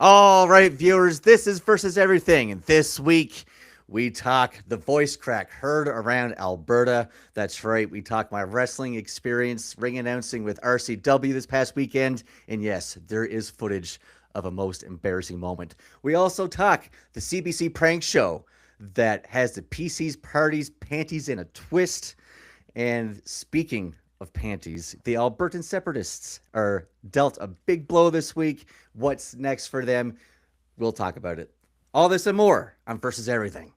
All right, viewers, this is Versus Everything. And this week, we talk the voice crack heard around Alberta. That's right, we talk my wrestling experience, ring announcing with RCW this past weekend. And yes, there is footage of a most embarrassing moment. We also talk the CBC prank show that has the PC's parties, panties in a twist. And speaking of panties, the Albertan Separatists are dealt a big blow this week. What's next for them? We'll talk about it. All this and more on Versus Everything.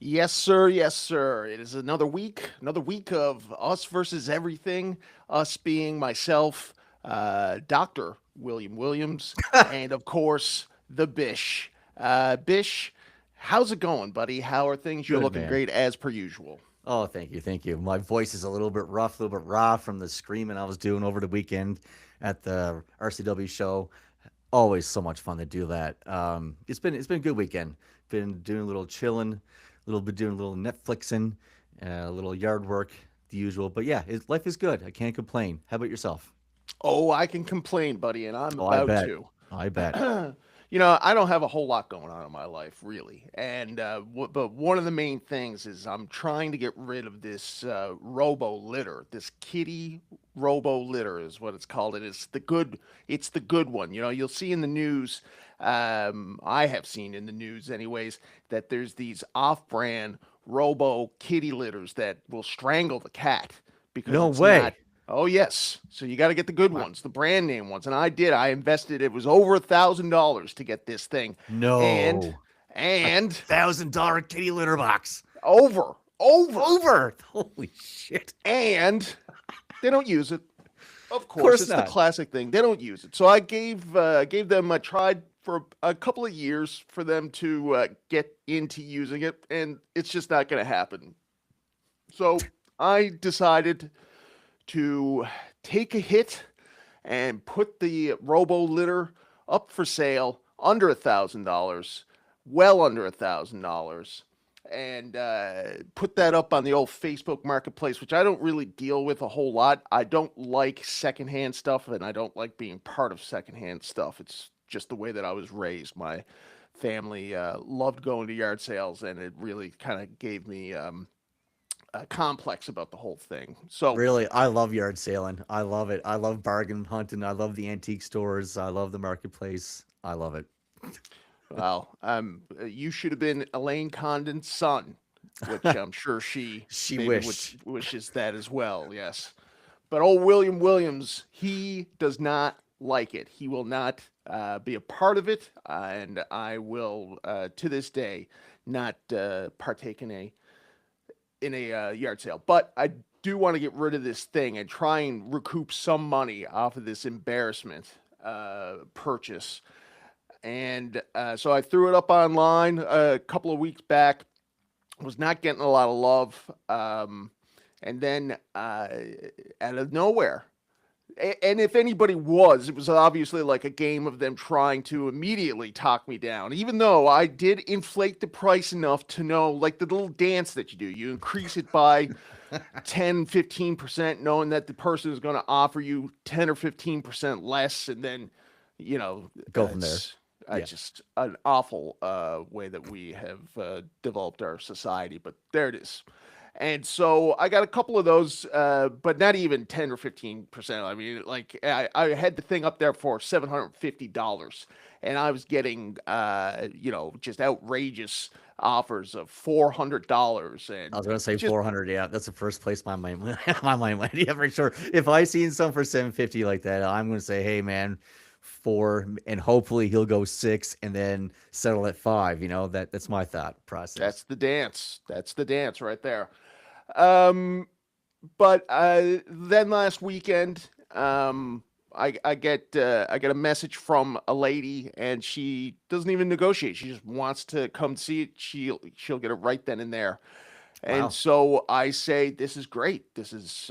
Yes, sir. Yes, sir. It is another week of us versus everything. Us being myself, Doctor William Williams, and of course the Bish. Bish, how's it going, buddy? How are things? You're Good, looking man. great as per usual. Oh, thank you. Thank you. My voice is a little bit rough, a little bit raw from the screaming I was doing over the weekend at the RCW show. Always so much fun to do that. It's been a good weekend. Been doing a little chilling, a little bit doing a little Netflixing, a little yard work, the usual. But yeah, life is good. I can't complain. How about yourself? Oh, I can complain, buddy, and I'm Oh, I about bet. to. I bet. I don't have a whole lot going on in my life, really. But one of the main things is I'm trying to get rid of this robo litter, this kitty robo litter is what it's called. It's the good one. You'll see in the news. I have seen in the news, anyways, that there's these off-brand robo kitty litters that will strangle the cat because No it's not. way. Oh yes, so you got to get the good Uh, ones, the brand name ones, and I did. I invested. It was over $1,000 to get this thing, and No. A and $1,000 kitty litter box. over, Over. Holy shit. and they don't use it. Of Of course, course it's the not. classic thing. They don't use it. So I gave them. I tried for a couple of years for them to get into using it, and it's just not going to happen. So I decided to take a hit and put the robo litter up for sale under $1,000, well under $1,000, and put that up on the old Facebook Marketplace, which I don't really deal with a whole lot. I don't like secondhand stuff, and I don't like being part of secondhand stuff. It's just the way that I was raised. My family loved going to yard sales, and it really kind of gave me complex about the whole thing. So Really, I love yard sailing. I love it. I love bargain hunting. I love the antique stores. I love the marketplace. I love it. Well, you should have been Elaine Condon's son, which I'm sure she She maybe wished. wishes that as well. Yes, but old William Williams, he does not like it. He will not be a part of it, and I will, to this day, not partake in a yard sale. But I do want to get rid of this thing and try and recoup some money off of this embarrassment purchase. And so I threw it up online a couple of weeks back. Was not getting a lot of love, and then out of nowhere, and if anybody was, it was obviously like a game of them trying to immediately talk me down, even though I did inflate the price enough to know, like the little dance that you do, you increase it by 10, 15%, knowing that the person is going to offer you 10 or 15% less. And then, Go from there. it's Yeah. just an awful way that we have developed our society. But there it is. And so I got a couple of those, but not even 10 or 15%. I mean, like I had the thing up there for $750, and I was getting, just outrageous offers of $400, I was and gonna say just 400. Yeah, that's the first place my mind went. My mind went. Yeah, for sure. If I seen some for 750 like that, I'm gonna say, hey man, four, and hopefully he'll go six, and then settle at five. That's my thought process. that's the dance. That's the dance right there. Um, but then last weekend, I get a message from a lady, and she doesn't even negotiate. She just wants to come see it. She'll get it right then and there. And Wow. so I say, this is great. This is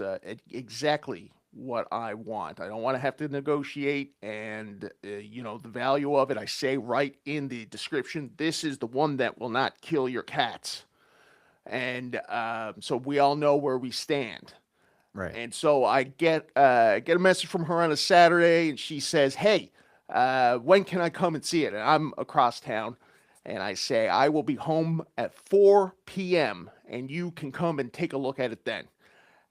exactly what I want. I don't want to have to negotiate, and the value of it. I say right in the description, this is the one that will not kill your cats. And so we all know where we stand. Right. And so I get a message from her on a Saturday, and she says, "Hey, when can I come and see it?" And I'm across town, and I say, "I will be home at 4 p.m. and you can come and take a look at it then."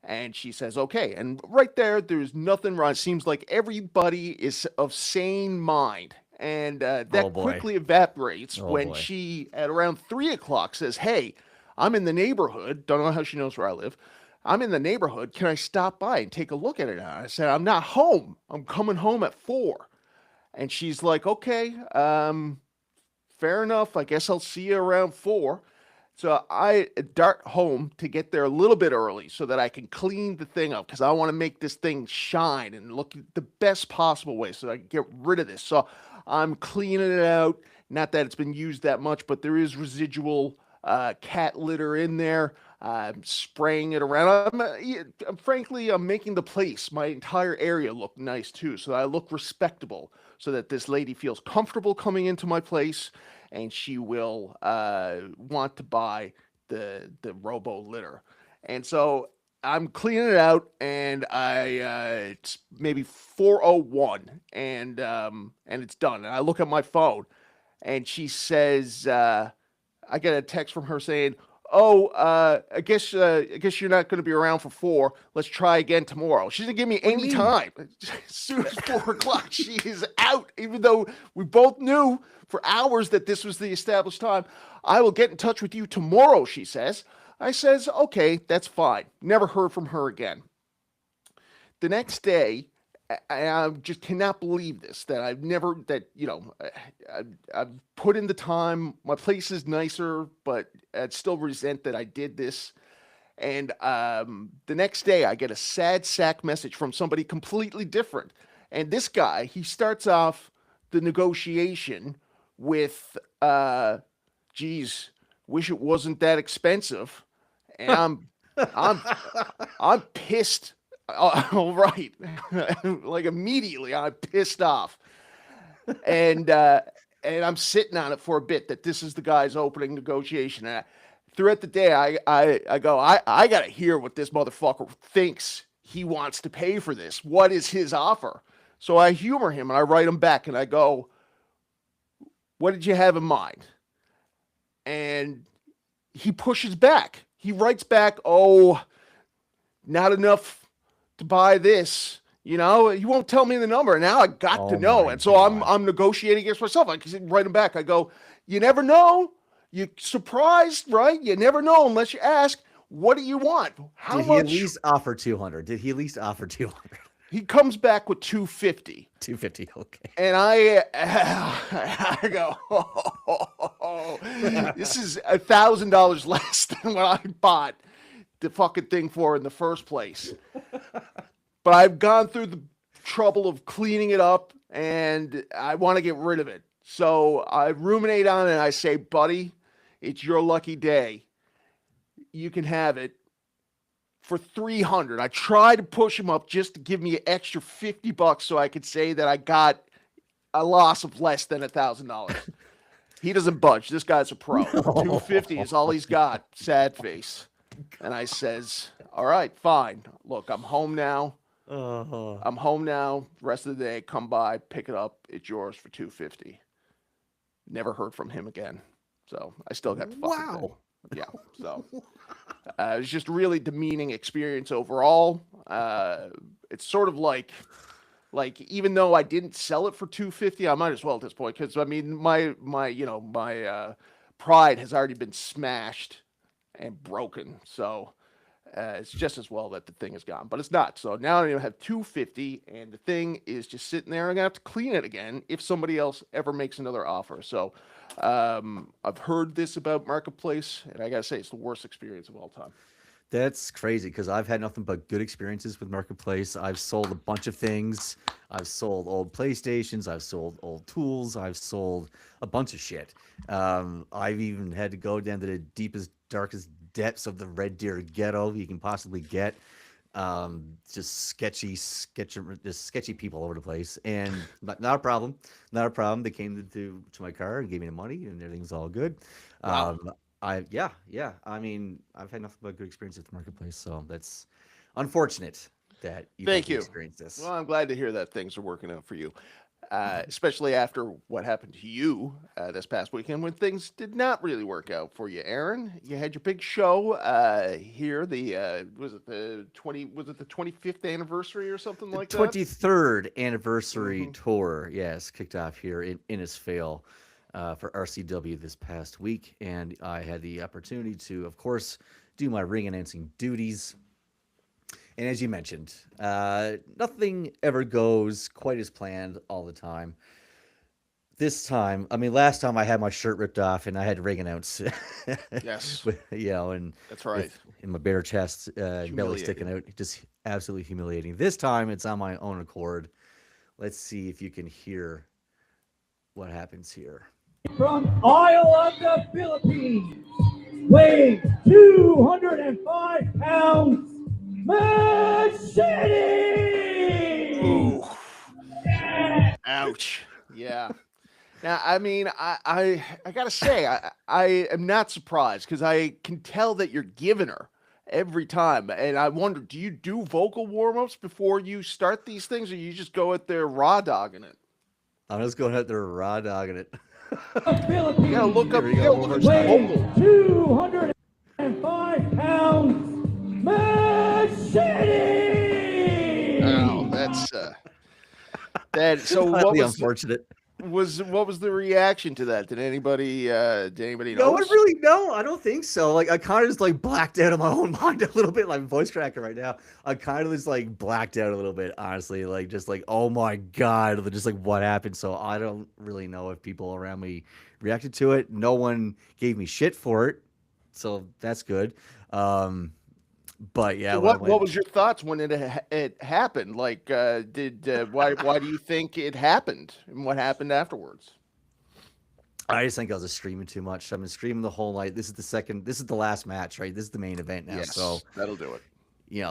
And she says, "Okay." And right there, there's nothing wrong. It seems like everybody is of sane mind. And Oh that boy. quickly evaporates Oh when boy. she, at around 3 o'clock, says, "Hey, I'm in the neighborhood. Don't know how she knows where I live. I'm in the neighborhood. Can I stop by and take a look at it?" And I said, "I'm not home. I'm coming home at 4." And she's like, "Okay, fair enough. I guess I'll see you around 4." So I dart home to get there a little bit early so that I can clean the thing up, because I want to make this thing shine and look the best possible way so I can get rid of this. So I'm cleaning it out. Not that it's been used that much, but there is residual cat litter in there. I'm spraying it around. Frankly, I'm making the place, my entire area, look nice too, so that I look respectable, so that this lady feels comfortable coming into my place, and she will want to buy the Robo litter. And so I'm cleaning it out, and it's maybe 4:01, and it's done. And I look at my phone, and she says, I get a text from her saying, "Oh, I guess you're not going to be around for 4. Let's try again tomorrow." She didn't give me What do you any mean? time. As soon as 4 o'clock, she is out. Even though we both knew for hours that this was the established time. "I will get in touch with you tomorrow," she says. I says, "Okay, that's fine." Never heard from her again. The next day, I just cannot believe this, that I've never, that, I've put in the time. My place is nicer, but I'd still resent that I did this. And the next day, I get a sad sack message from somebody completely different. And this guy, he starts off the negotiation with, geez, wish it wasn't that expensive. And I'm, I'm pissed. All right. Like immediately, I'm pissed off. And, and I'm sitting on it for a bit, that this is the guy's opening negotiation. And throughout the day, I go, I got to hear what this motherfucker thinks he wants to pay for this. What is his offer? So I humor him, and I write him back, and I go, "What did you have in mind?" And he pushes back. He writes back, "Oh, not enough to buy this." He won't tell me the number. And now I got to Oh know. my And so I'm god. I'm negotiating against myself. I can write him back. I go, "You never know. You surprised, right? You never know unless you ask. What do you want? How Did he at much?" least offer 200? Did he at least offer 200? He comes back with 250. 250. Okay. And I go, "Oh, this is $1,000 less than what I bought the fucking thing for in the first place." But I've gone through the trouble of cleaning it up, and I want to get rid of it. So I ruminate on it, and I say, "Buddy, it's your lucky day. You can have it for 300." I tried to push him up just to give me an extra $50 so I could say that I got a loss of less than $1,000. He doesn't budge. This guy's a pro. 250 is all he's got. Sad face. And I says, "All right, fine. Look, I'm home now. Oh, I'm home now. Rest of the day, come by, pick it up. It's yours for 250." Never heard from him again. So I still got the fucking thing. wow. Yeah. So it was just really demeaning experience overall. It's sort of like even though I didn't sell it for 250, I might as well at this point because I mean my pride has already been smashed and broken. So it's just as well that the thing is gone, but it's not. So now I have 250, and the thing is just sitting there. I'm gonna have to clean it again if somebody else ever makes another offer. So I've heard this about Marketplace, and I gotta say it's the worst experience of all time. That's crazy because I've had nothing but good experiences with Marketplace. I've sold a bunch of things. I've sold old PlayStations. I've sold old tools. I've sold a bunch of shit. I've even had to go down to the deepest, darkest depths of the Red Deer ghetto you can possibly get. Just just sketchy people all over the place, and not a problem, not a problem. They came to my car and gave me the money, and everything's all good. Wow. Yeah. I mean, I've had nothing but good experience with the marketplace, so that's unfortunate that you've had Thank to you. experience this. Well, I'm glad to hear that things are working out for you, especially after what happened to you this past weekend when things did not really work out for you, Aaron. You had your big show here. Was it the 25th anniversary or something The like that? 23rd anniversary Hmm. tour, yes, kicked off here in Innisfail for RCW this past week, and I had the opportunity to, of course, do my ring announcing duties. And as you mentioned, nothing ever goes quite as planned all the time. This time, I mean, last time I had my shirt ripped off and I had to ring announce, Yes, and that's right. with in my bare chest, belly sticking Humiliating. out, just absolutely humiliating. This time, it's on my own accord. Let's see if you can hear what happens here. From Isle of the Philippines, weighing 205 pounds, Machete! Ooh, ouch. Yeah. Now, I mean, I gotta say, I am not surprised because I can tell that you're giving her every time, and I wonder, do you do vocal warm ups before you start these things, or you just go out there raw dogging it? I'm just going out there raw dogging it. You gotta look Here up, we you go, a gotta little look up horse some talk. Weighing vocal. 205 pounds, Oh, Machete! that's that. So, Highly unfortunate. what was the reaction to that? Did anybody No one notice? really, no, I don't think so. Like, I kind of just like blacked out of my own mind a little bit, like voice cracking right now. I kind of just like blacked out a little bit, honestly, like just like, oh my God, just like what happened. So I don't really know if people around me reacted to it. No one gave me shit for it. So that's good. Um, but yeah, So when I what went, was your thoughts when it happened? Like, did why do you think it happened, and what happened afterwards? I just think I was just screaming too much. I've been screaming the whole night. This is the last match, right? This is the main event now. So Yes, that'll do it.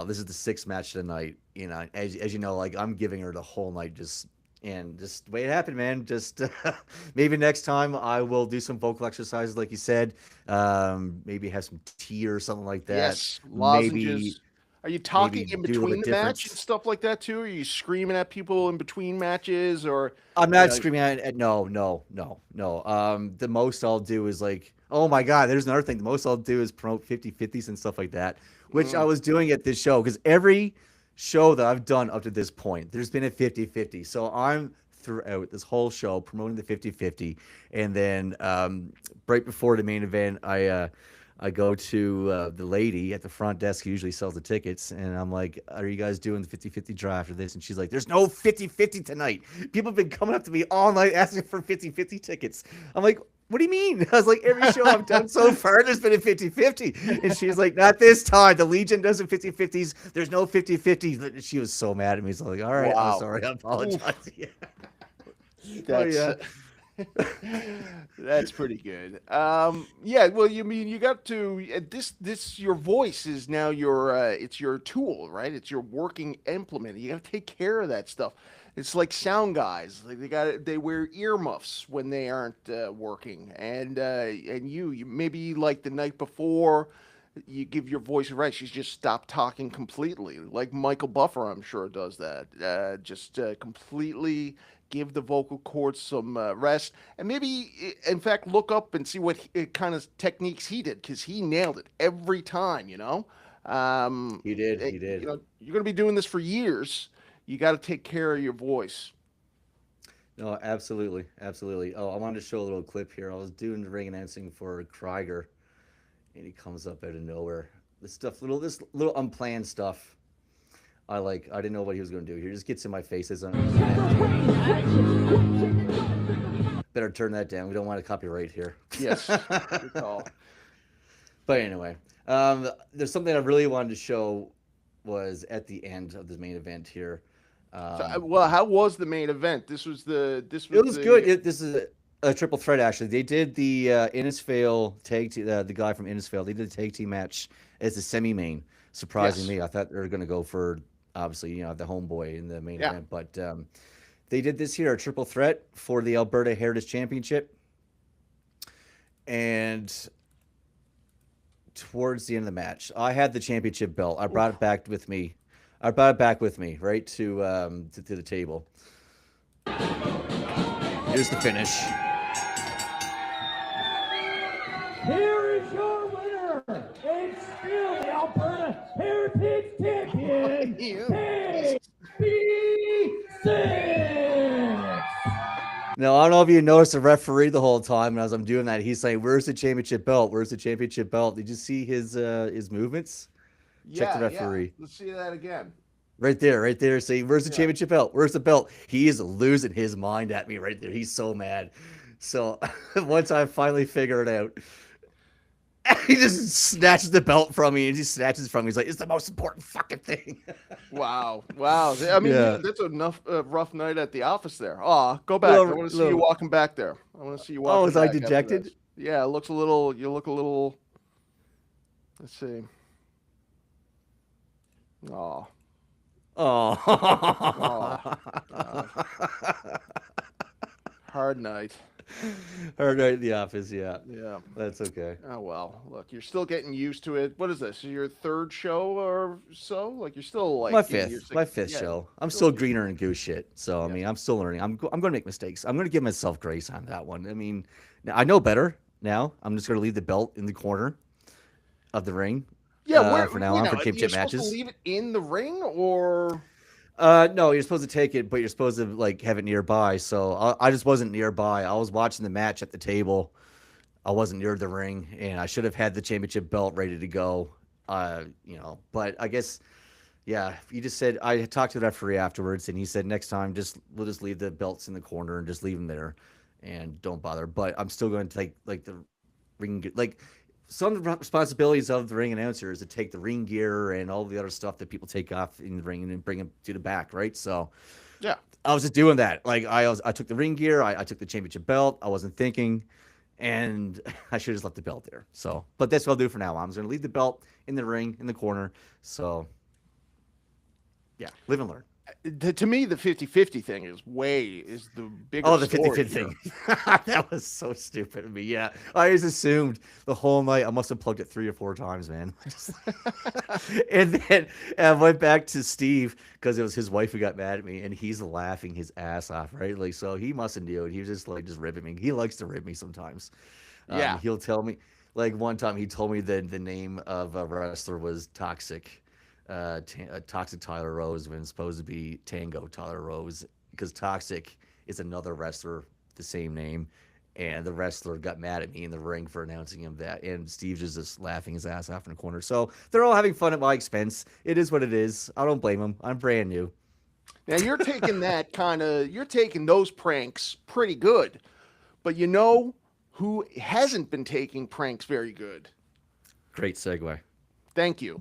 this is the sixth match of the night. As you know, like I'm giving her the whole night, just the way it happened, man. Just maybe next time I will do some vocal exercises, like you said. Maybe have some tea or something like that. Yes, Maybe lozenges. Are you talking maybe in do a little between bit the match and different. stuff like that too? Are you screaming at people in between matches, or I'm you not know? screaming at no. The most I'll do is like, oh my God, there's another thing. The most I'll do is promote 50/50s and stuff like that, which I Mm, was doing at this show because every show that I've done up to this point, there's been a 50/50. So I'm throughout this whole show promoting the 50/50. And then right before the main event, I go to the lady at the front desk who usually sells the tickets, and I'm like, are you guys doing the 50/50 draw after this? And she's like, there's no 50/50 tonight. People have been coming up to me all night asking for 50/50 tickets. I'm like, what do you mean? I was like, every show I've done so far, there's been a 50/50. And she's like, not this time. The Legion doesn't 50/50s. There's no 50/50. She was so mad at me. She's like, all right, I'm wow. sorry. I apologize. Oof, Yeah. But that's yeah. that's pretty good. Yeah. Well, you mean you got to this your voice is now your it's your tool, right? It's your working implement. You got to take care of that stuff. It's like sound guys. Like they wear earmuffs when they aren't working, and you maybe like the night before you give your voice a rest. You just stop talking completely. Like Michael Buffer, I'm sure does that. Just completely give the vocal cords some rest, and maybe, in fact, look up and see what kind of techniques he did, because he nailed it every time. He did. He did. You're going to be doing this for years. You got to take care of your voice. No, absolutely, absolutely. Oh, I wanted to show a little clip here. I was doing the ring announcing for Krieger, and he comes up out of nowhere. This little unplanned stuff. I didn't know what he was going to do. He just gets in my face as I'm. Better turn that down. We don't want a copyright here. Yes, good call. But anyway, there's something I really wanted to show was at the end of the main event here. Well, how was the main event? This was It was good. This is a triple threat, actually. They did the Innisfail tag team, the guy from Innisfail. They did a tag team match as the semi-main. Surprising me. I thought they were going to go for, obviously, the homeboy in the main event. But they did this here, a triple threat for the Alberta Heritage Championship. And towards the end of the match, I had the championship belt. I brought it back with me. Right to the table. Here's the finish. Here is your winner, and still the Alberta Heritage Champion, KB6. Now, I don't know if you noticed the referee the whole time, and as I'm doing that, he's saying, "Where's the championship belt? Where's the championship belt?" Did you see his movements? Check the referee. Yeah. Let's see that again. Right there. See, where's the championship belt? Where's the belt? He is losing his mind at me right there. He's so mad. So once I finally figure it out, he just snatches the belt from me, and he snatches it from me. He's like, "It's the most important fucking thing." Wow. I mean, that's enough rough night at the office there. Oh, go back. I want to see you walking back there. I want to see you walking. Oh, was I back dejected? Yeah, it looks a little. You look a little. Let's see. Oh. Hard night. Hard night in the office, yeah. Yeah. That's okay. Oh, well, look, you're still getting used to it. What is this? Your third show or so? Like, you're still like... My fifth show. I'm still greener and goose shit. So, I mean, I'm still learning. I'm going to make mistakes. I'm going to give myself grace on that one. I mean, I know better now. I'm just going to leave the belt in the corner of the ring. Yeah, for now on for championship matches. You're supposed to leave it in the ring, or no, you're supposed to take it, but you're supposed to like have it nearby. So I just wasn't nearby. I was watching the match at the table. I wasn't near the ring, and I should have had the championship belt ready to go. But I guess, yeah, you just said I talked to the referee afterwards, and he said next time we'll just leave the belts in the corner and just leave them there, and don't bother. But I'm still going to take like the ring, like. Some of the responsibilities of the ring announcer is to take the ring gear and all the other stuff that people take off in the ring and then bring them to the back, right? So, yeah, I was just doing that. Like I took the ring gear, I took the championship belt. I wasn't thinking, and I should have just left the belt there. So, but that's what I'll do for now. I'm just gonna leave the belt in the ring in the corner. So, yeah, live and learn. To me, the 50-50 thing is the bigger. Oh, the 50-50 thing. That was so stupid of me. Yeah, I just assumed the whole night. I must have plugged it 3 or 4 times, man. And then I went back to Steve because it was his wife who got mad at me, and he's laughing his ass off, right? Like, so he mustn't do it. He was just ribbing me. He likes to rib me sometimes. Yeah, he'll tell me. Like one time, he told me that the name of a wrestler was Toxic. Toxic Tyler Rose when it's supposed to be Tango Tyler Rose, because Toxic is another wrestler the same name, and the wrestler got mad at me in the ring for announcing him that, and Steve's just laughing his ass off in the corner. So they're all having fun at my expense. It is what it is. I don't blame them. I'm brand new. Now you're taking you're taking those pranks pretty good, but you know who hasn't been taking pranks very good? Great segue. Thank you.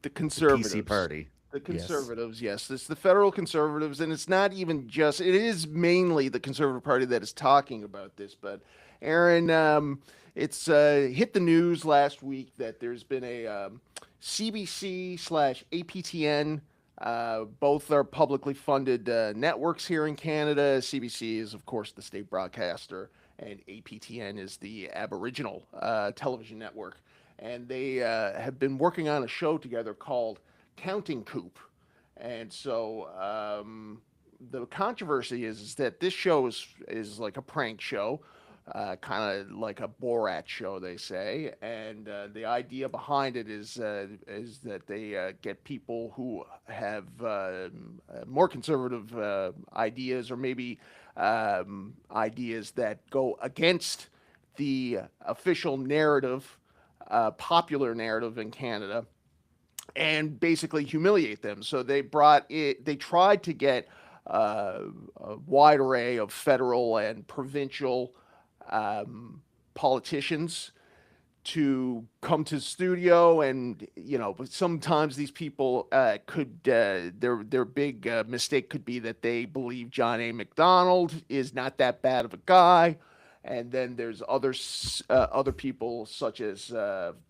The conservatives. The PC party. The conservatives, yes. It's the federal conservatives, and it's not even just, it is mainly the Conservative Party that is talking about this. But, Aaron, it's hit the news last week that there's been a CBC/APTN. Both are publicly funded networks here in Canada. CBC is, of course, the state broadcaster, and APTN is the Aboriginal television network. And they have been working on a show together called Counting Coup. And so the controversy is that this show is like a prank show, kind of like a Borat show, they say, and the idea behind it is that they get people who have more conservative ideas, or maybe ideas that go against the official narrative, popular narrative in Canada, and basically humiliate them. So they brought it. They tried to get a wide array of federal and provincial politicians to come to the studio, and but sometimes these people could their big mistake could be that they believe John A. Macdonald is not that bad of a guy. And then there's other people such as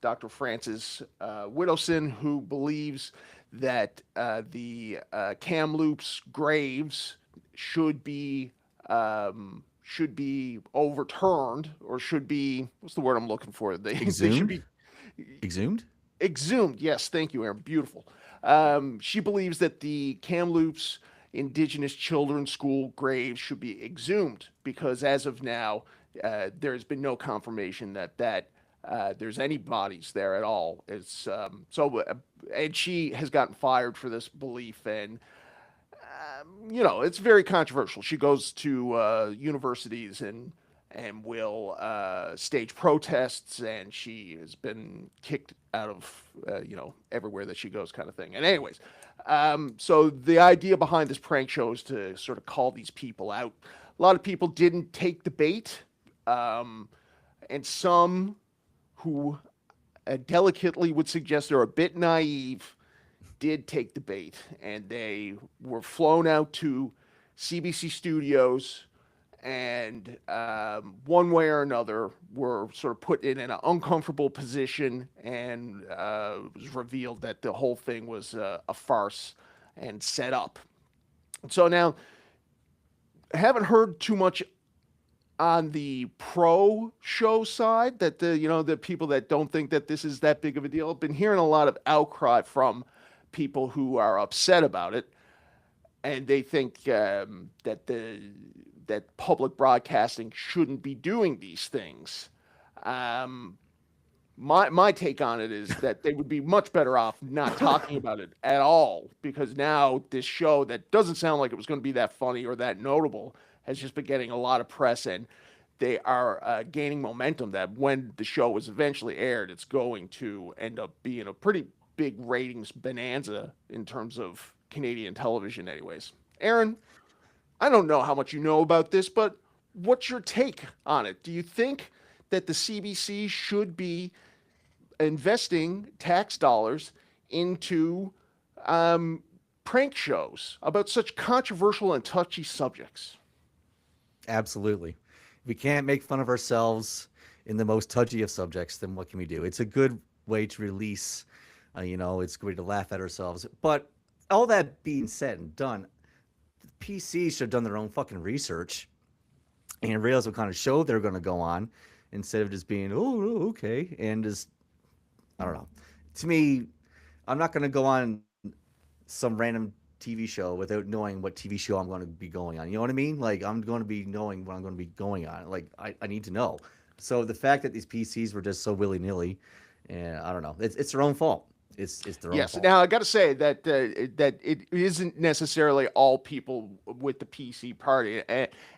Dr. Francis Widdowson, who believes that the Kamloops graves should be overturned, or should be, what's the word I'm looking for? They should be Exhumed? exhumed. Yes, thank you, Aaron. Beautiful. She believes that the Kamloops Indigenous Children's School graves should be exhumed because, as of now, there's been no confirmation that there's any bodies there at all. It's and she has gotten fired for this belief, and it's very controversial. She goes to universities and will stage protests, and she has been kicked out of everywhere that she goes, kind of thing. And anyways, so the idea behind this prank show is to sort of call these people out. A lot of people didn't take the bait, and some who delicately would suggest they're a bit naive did take the bait, and they were flown out to CBC studios, and one way or another were sort of put in an uncomfortable position, and it was revealed that the whole thing was a farce and set up. So now, I haven't heard too much on the pro show side, that the people that don't think that this is that big of a deal. I've been hearing a lot of outcry from people who are upset about it, and they think that public broadcasting shouldn't be doing these things. My take on it is that they would be much better off not talking about it at all, because now this show that doesn't sound like it was going to be that funny or that notable has just been getting a lot of press, and they are gaining momentum that when the show is eventually aired, it's going to end up being a pretty big ratings bonanza in terms of Canadian television anyways. Aaron, I don't know how much you know about this, but what's your take on it? Do you think that the CBC should be investing tax dollars into prank shows about such controversial and touchy subjects? Absolutely. If we can't make fun of ourselves in the most touchy of subjects, then what can we do? It's a good way to release, it's a way to laugh at ourselves. But all that being said and done, the PCs should have done their own fucking research and realized what kind of show they're going to go on, instead of just being, oh, okay, and just, I don't know. To me, I'm not going to go on some random TV show without knowing what TV show I'm going to be going on. You know what I mean? Like, I'm going to be knowing what I'm going to be going on. Like, I need to know. So the fact that these PCs were just so willy-nilly, and I don't know, it's their own fault. It's their own fault. Now I got to say that that it isn't necessarily all people with the PC party,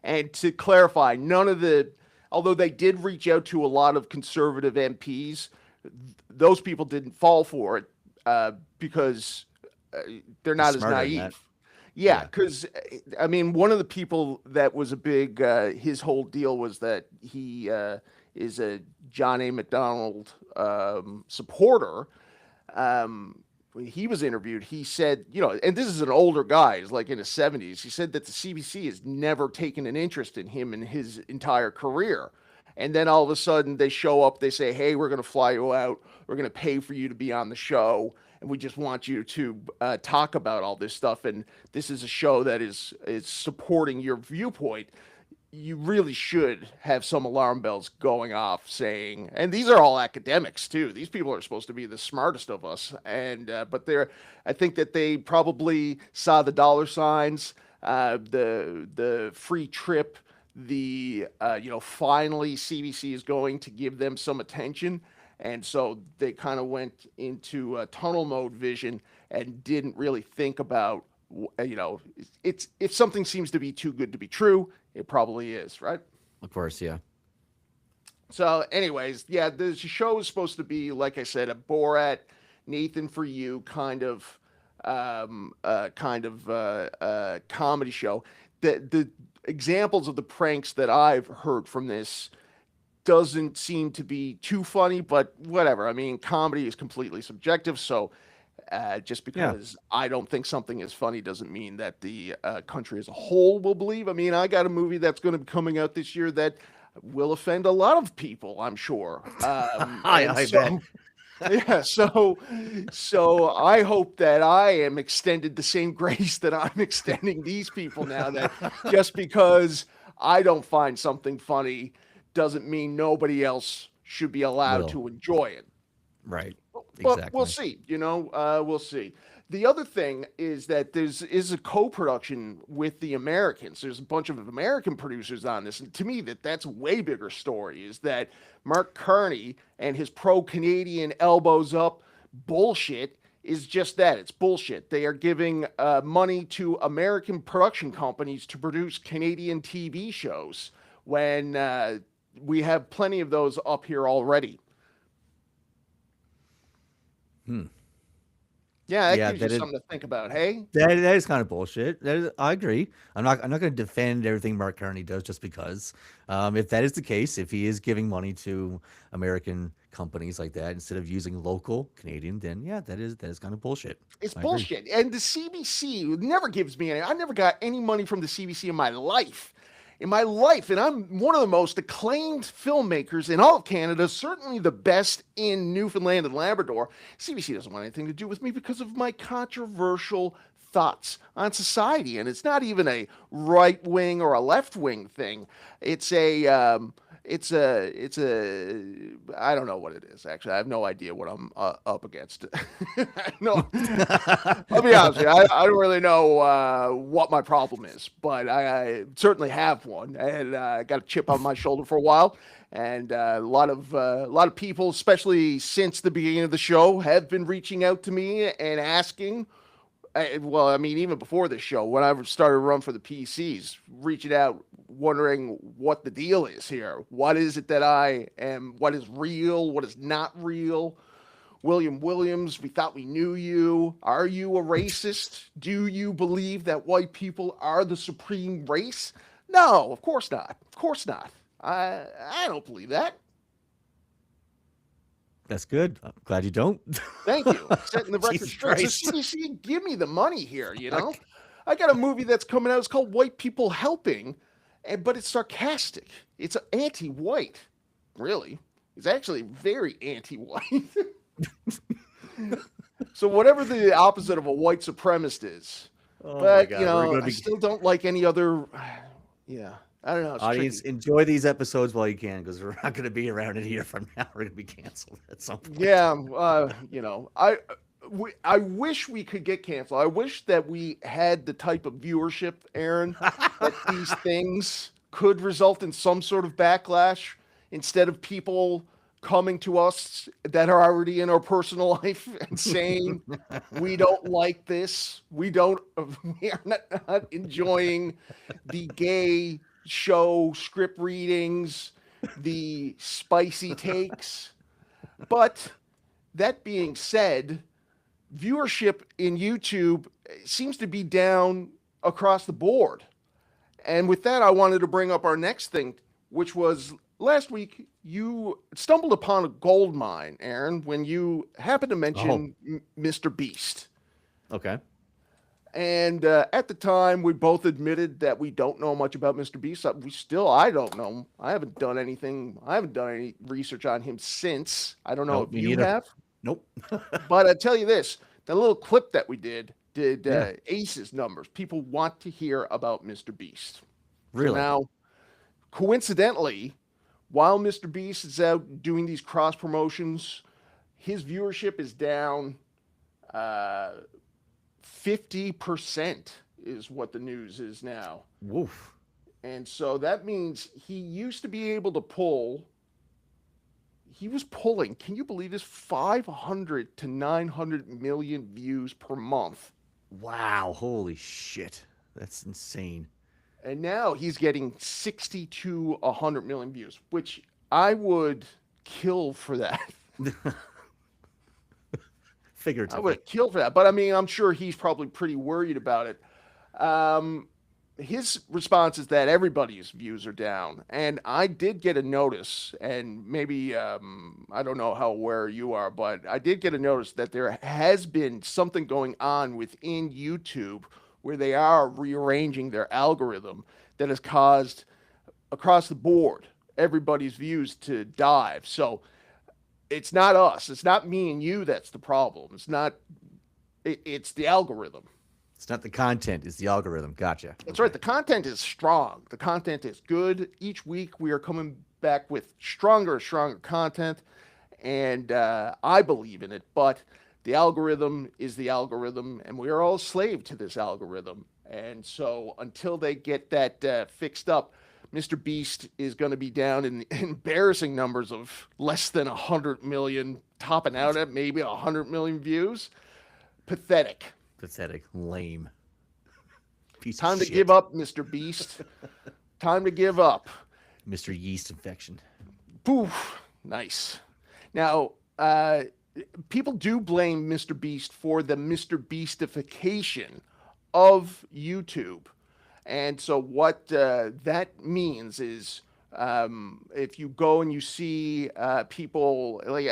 and to clarify, none of the, although they did reach out to a lot of conservative MPs, those people didn't fall for it because they're not as naive. Yeah, because I mean, one of the people that was a big his whole deal was that he is a John A. Macdonald supporter. When he was interviewed, he said, and this is an older guy, he's like in his 70s. He said that the CBC has never taken an interest in him in his entire career. And then all of a sudden they show up, they say, hey, we're going to fly you out. We're going to pay for you to be on the show. And we just want you to talk about all this stuff. And this is a show that is supporting your viewpoint. You really should have some alarm bells going off saying, and these are all academics too. These people are supposed to be the smartest of us. And, but I think that they probably saw the dollar signs. the free trip, finally CBC is going to give them some attention. And so they kind of went into tunnel mode vision and didn't really think about, it's if something seems to be too good to be true, it probably is, right? Of course, yeah. So, anyways, yeah, the show is supposed to be, like I said, a Borat, Nathan for You comedy show. The examples of the pranks that I've heard from this doesn't seem to be too funny, but whatever. I mean, comedy is completely subjective, so just Yeah. because I don't think something is funny doesn't mean that the country as a whole will believe. I mean, I got a movie that's going to be coming out this year that will offend a lot of people, I'm sure. I bet. Yeah, so I hope that I am extended the same grace that I'm extending these people now, that just because I don't find something funny doesn't mean nobody else should be allowed Will. to enjoy it. Right. But Exactly. we'll see, we'll see. The other thing is that is a co-production with the Americans. There's a bunch of American producers on this, and to me, that's a way bigger story. Is that Mark Carney and his pro-Canadian elbows up bullshit is just that. It's bullshit. They are giving money to American production companies to produce Canadian TV shows when we have plenty of those up here already. Yeah, that Yeah, gives you that is something to think about. Hey, that is kind of bullshit. I agree. I'm not going to defend everything Mark Carney does just because. If that is the case, if he is giving money to American companies like that instead of using local Canadian, then yeah, that is kind of bullshit. it's I agree. bullshit. And the CBC never gives me any. I never got any money from the CBC in my life. In my life, and I'm one of the most acclaimed filmmakers in all of Canada, certainly the best in Newfoundland and Labrador. CBC doesn't want anything to do with me because of my controversial thoughts on society, and it's not even a right wing or a left wing thing. It's a I don't know what it is, actually. I have no idea what I'm up against. No, I'll be honest with you. I don't really know what my problem is, but I certainly have one, and I got a chip on my shoulder for a while. And a lot of people, especially since the beginning of the show, have been reaching out to me and asking. Well, I mean, even before this show, when I started to run for the PCs, reaching out, wondering what the deal is here. What is it that I am? What is real? What is not real? William Williams, we thought we knew you. Are you a racist? Do you believe that white people are the supreme race? No, of course not. Of course not. I don't believe that. That's good. I'm glad you don't. Thank you. Setting the record Jesus straight. So Christ. CBC, give me the money here, I got a movie that's coming out. It's called White People Helping, but it's sarcastic. It's anti-white, really. It's actually very anti-white. So whatever the opposite of a white supremacist is. Oh my But, God, we're gonna I be still don't like any other, yeah. I don't know. It's audience. tricky. Enjoy these episodes while you can, because we're not going to be around a year from now. We're going to be canceled at some point. Yeah, I wish we could get canceled. I wish that we had the type of viewership, Aaron, that these things could result in some sort of backlash instead of people coming to us that are already in our personal life and saying we don't like this. We are not enjoying the gay show script readings, the spicy takes. But that being said, viewership in YouTube seems to be down across the board. And with that, I wanted to bring up our next thing, which was last week you stumbled upon a gold mine, Aaron, when you happened to mention Mr. Beast. Okay. And at the time, we both admitted that we don't know much about Mr. Beast. I don't know. I haven't done anything. I haven't done any research on him since. I don't know Nope, if me you neither. have. Nope. But I tell you this, the little clip that we did Yeah. Ace's numbers. People want to hear about Mr. Beast. Really? Now, coincidentally, while Mr. Beast is out doing these cross promotions, his viewership is down 50% is what the news is now. Woof. And so that means he used to be able to pull, he was pulling, can you believe this, 500 to 900 million views per month. Wow. Holy shit. That's insane. And now he's getting 60 to 100 million views, which I would kill for that. I Figuratively. would kill for that. But I mean, I'm sure he's probably pretty worried about it. His response is that everybody's views are down. And I did get a notice, and maybe, I don't know how aware you are, but I did get a notice that there has been something going on within YouTube where they are rearranging their algorithm that has caused, across the board, everybody's views to dive. So it's not us. It's not me and you that's the problem. It's not, it's the algorithm. It's not the content, it's the algorithm. Gotcha. That's right. The content is strong. The content is good. Each week we are coming back with stronger and stronger content, and I believe in it. But the algorithm is the algorithm, and we are all slave to this algorithm. And so until they get that fixed up, Mr. Beast is going to be down in embarrassing numbers of less than 100 million, topping out at maybe 100 million views. Pathetic. Pathetic. Lame. Piece Time of to shit. give up, Mr. Beast. Time to give up. Mr. Yeast Infection. Poof. Nice. Now, people do blame Mr. Beast for the Mr. Beastification of YouTube. And so what that means is if you go and you see people, like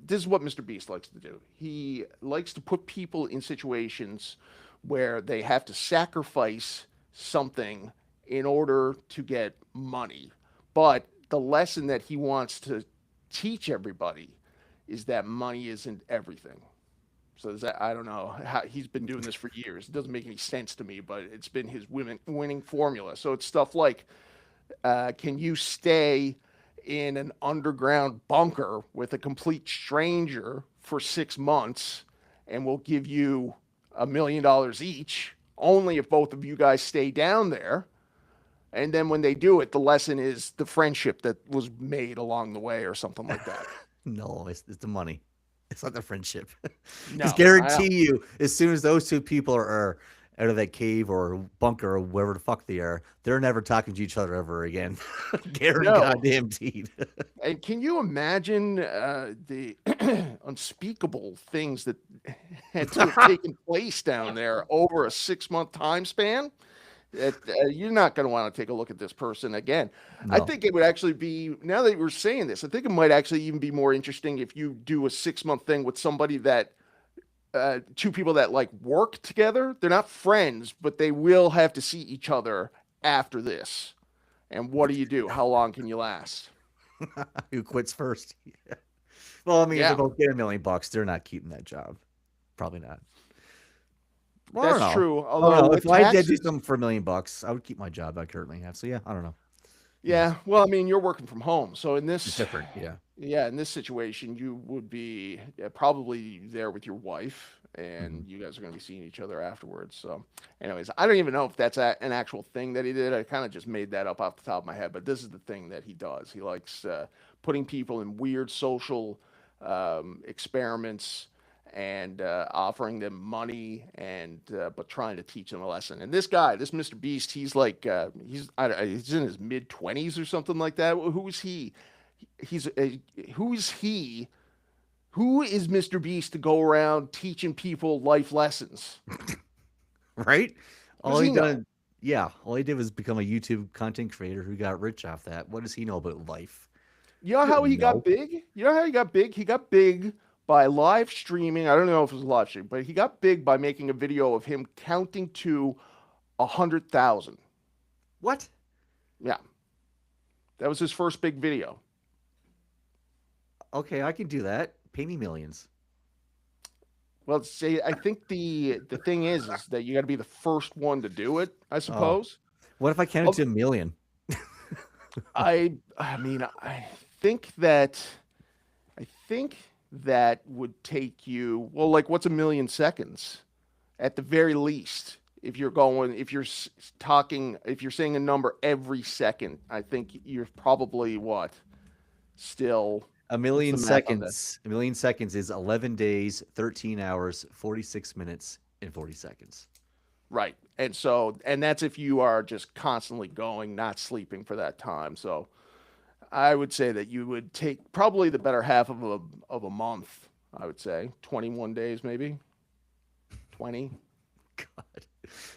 this is what Mr. Beast likes to do. He likes to put people in situations where they have to sacrifice something in order to get money. But the lesson that he wants to teach everybody is that money isn't everything. So is that, I don't know how he's been doing this for years. It doesn't make any sense to me, but it's been his winning formula. So it's stuff like, can you stay in an underground bunker with a complete stranger for 6 months and we'll give you $1 million each, only if both of you guys stay down there. And then when they do it, the lesson is the friendship that was made along the way or something like that. No, it's the money. It's not the friendship. No, Just guarantee you, as soon as those two people are out of that cave or bunker or wherever the fuck they are, they're never talking to each other ever again. Guaranteed. And can you imagine the unspeakable things that had to have taken place down there over a 6-month time span? That you're not going to want to take a look at this person again. No. I think it would actually be, now that we're saying this, I think it might actually even be more interesting if you do a 6-month thing with somebody that, two people that like work together. They're not friends, but they will have to see each other after this. And what do you do? How long can you last? Who quits first? Yeah. Well, I mean, if they both get $1 million, they're not keeping that job. Probably not. Well, that's true. Although if I did do something for $1 million, I would keep my job I currently have. So yeah, I don't know. Yeah, well, I mean, you're working from home, so in this it's different, yeah. Yeah, in this situation, you would be probably there with your wife, and you guys are going to be seeing each other afterwards. So, anyways, I don't even know if that's an actual thing that he did. I kind of just made that up off the top of my head, but this is the thing that he does. He likes putting people in weird social experiments and offering them money and but trying to teach them a lesson. And this guy, this Mr. Beast, he's like he's in his mid-20s or something like that. Who is he? Who is he? Who is Mr. Beast to go around teaching people life lessons? Right? All he did was become a YouTube content creator who got rich off that. What does he know about life? You know how he got big? You know how he got big? He got big by live streaming. I don't know if it was a live stream, but he got big by making a video of him counting to 100,000. What? Yeah. That was his first big video. Okay, I can do that. Pay me millions. Well, see, I think the thing is that you got to be the first one to do it, I suppose. What if I counted to 1 million? I mean, I think that would take you, well, like, what's 1 million seconds? At the very least, if you're talking, if you're saying a number every second, I think you're probably what? Still, A what's million the math on that? seconds. A million seconds is 11 days, 13 hours, 46 minutes, and 40 seconds. Right. And that's if you are just constantly going, not sleeping for that time. So I would say that you would take probably the better half of a month. I would say 21 days, maybe 20. God.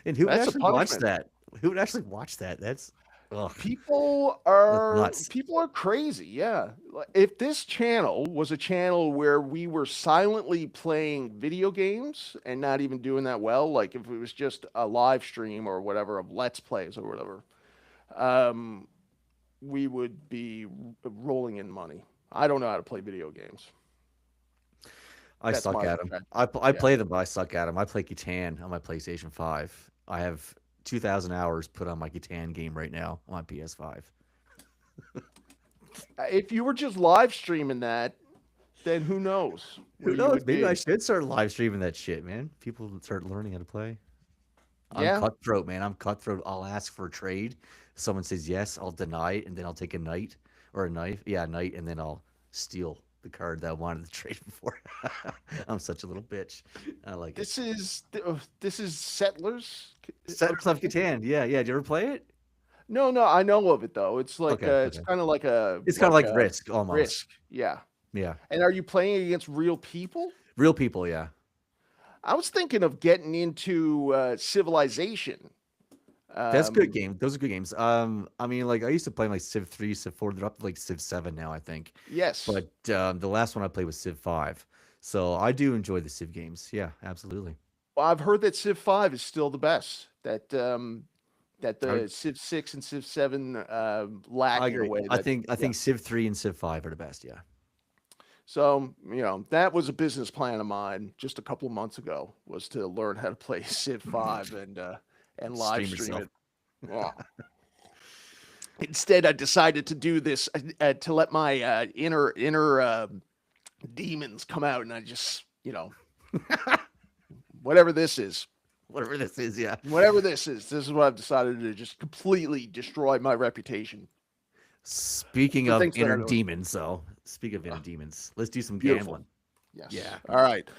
And who would That's a actually watch punishment. that? Who would actually watch that? That's ugh, People that's are nuts. people are crazy. Yeah. If this channel was a channel where we were silently playing video games and not even doing that well, like if it was just a live stream or whatever of Let's Plays or whatever, um, we would be rolling in money. I don't know how to play video games. I That's suck my at them. perspective. I Yeah. play them, but I suck at them. I play Catan on my PlayStation 5. I have 2,000 hours put on my Catan game right now on my PS5. If you were just live streaming that, then who knows Who where you knows? would Maybe I be. should start live streaming that shit, man. People start learning how to play. I'm Yeah. cutthroat, man. I'm cutthroat. I'll ask for a trade. Someone says yes, I'll deny it, and then I'll take a knight or a knife. Yeah, a knight, and then I'll steal the card that I wanted to trade before. I'm such a little bitch. I like it. This is Settlers. Settlers of Catan. Yeah, yeah. Did you ever play it? No, no, I know of it though. It's like Okay, it's okay. kind of like a It's kind of like Risk almost. Risk. Yeah. Yeah. And are you playing against real people? Real people, yeah. I was thinking of getting into Civilization. That's a good Um, game. Those are good games. I mean, like I used to play like Civ 3, Civ 4. They're up to like Civ 7 now, I think. yes. But the last one I played was Civ 5. So I do enjoy the Civ games. Yeah, absolutely. Well, I've heard that Civ 5 is still the best. That I, the Civ 6 and Civ 7 I lack in a agree. way I that think I yeah. think Civ 3 and Civ 5 are the best, yeah. So, that was a business plan of mine just a couple of months ago was to learn how to play Civ 5 and live Stream stream yourself. it. Oh. Instead, I decided to do this to let my inner demons come out, and I just, whatever this is, Whatever this is, yeah. this is what I've decided to just completely destroy my reputation Speaking for of things that inner I don't. demons, though, speaking of inner demons, let's do some Beautiful. gambling. Yes. Yeah. All right.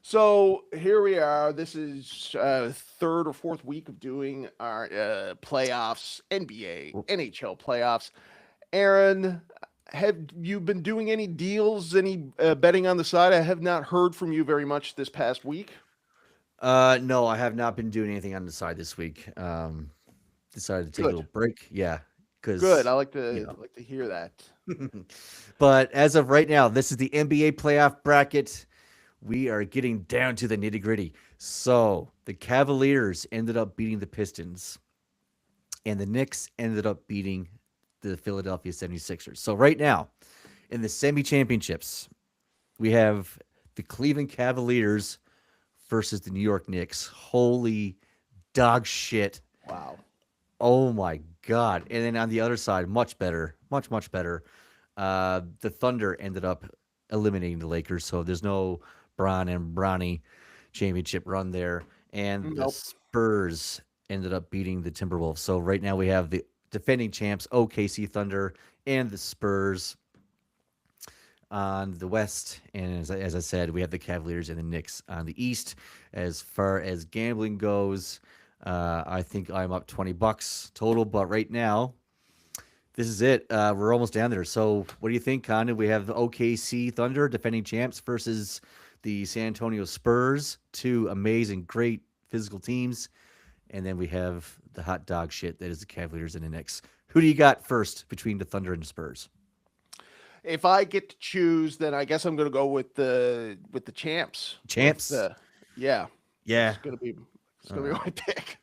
So here we are. This is third or fourth week of doing our playoffs, NBA, NHL playoffs. Aaron, have you been doing any deals, any betting on the side? I have not heard from you very much this past week. No, I have not been doing anything on the side this week. Decided to take a Good. little break. Yeah, Good. because I you know. like to hear that. But as of right now, this is the NBA playoff bracket. We are getting down to the nitty gritty. So the Cavaliers ended up beating the Pistons, and the Knicks ended up beating the Philadelphia 76ers. So right now, in the semi championships, we have the Cleveland Cavaliers versus the New York Knicks. Holy dog shit. Wow. Oh my God. And then on the other side, much better, much better. The Thunder ended up eliminating the Lakers. So there's no Bron and Bronny championship run there. And the Nope. Spurs ended up beating the Timberwolves. So right now we have the defending champs, OKC Thunder, and the Spurs on the West. And as I said, we have the Cavaliers and the Knicks on the East. As far as gambling goes, I think I'm up $20 total. But right now, this is it. We're almost down there. So what do you think, Condon? We have the OKC Thunder, defending champs, versus the San Antonio Spurs, two amazing, great physical teams. And then we have the hot dog shit that is the Cavaliers and the Knicks. Who do you got first between the Thunder and the Spurs? If I get to choose, then I guess I'm going to go with the champs. Champs? Yeah. Yeah. It's gonna be my pick.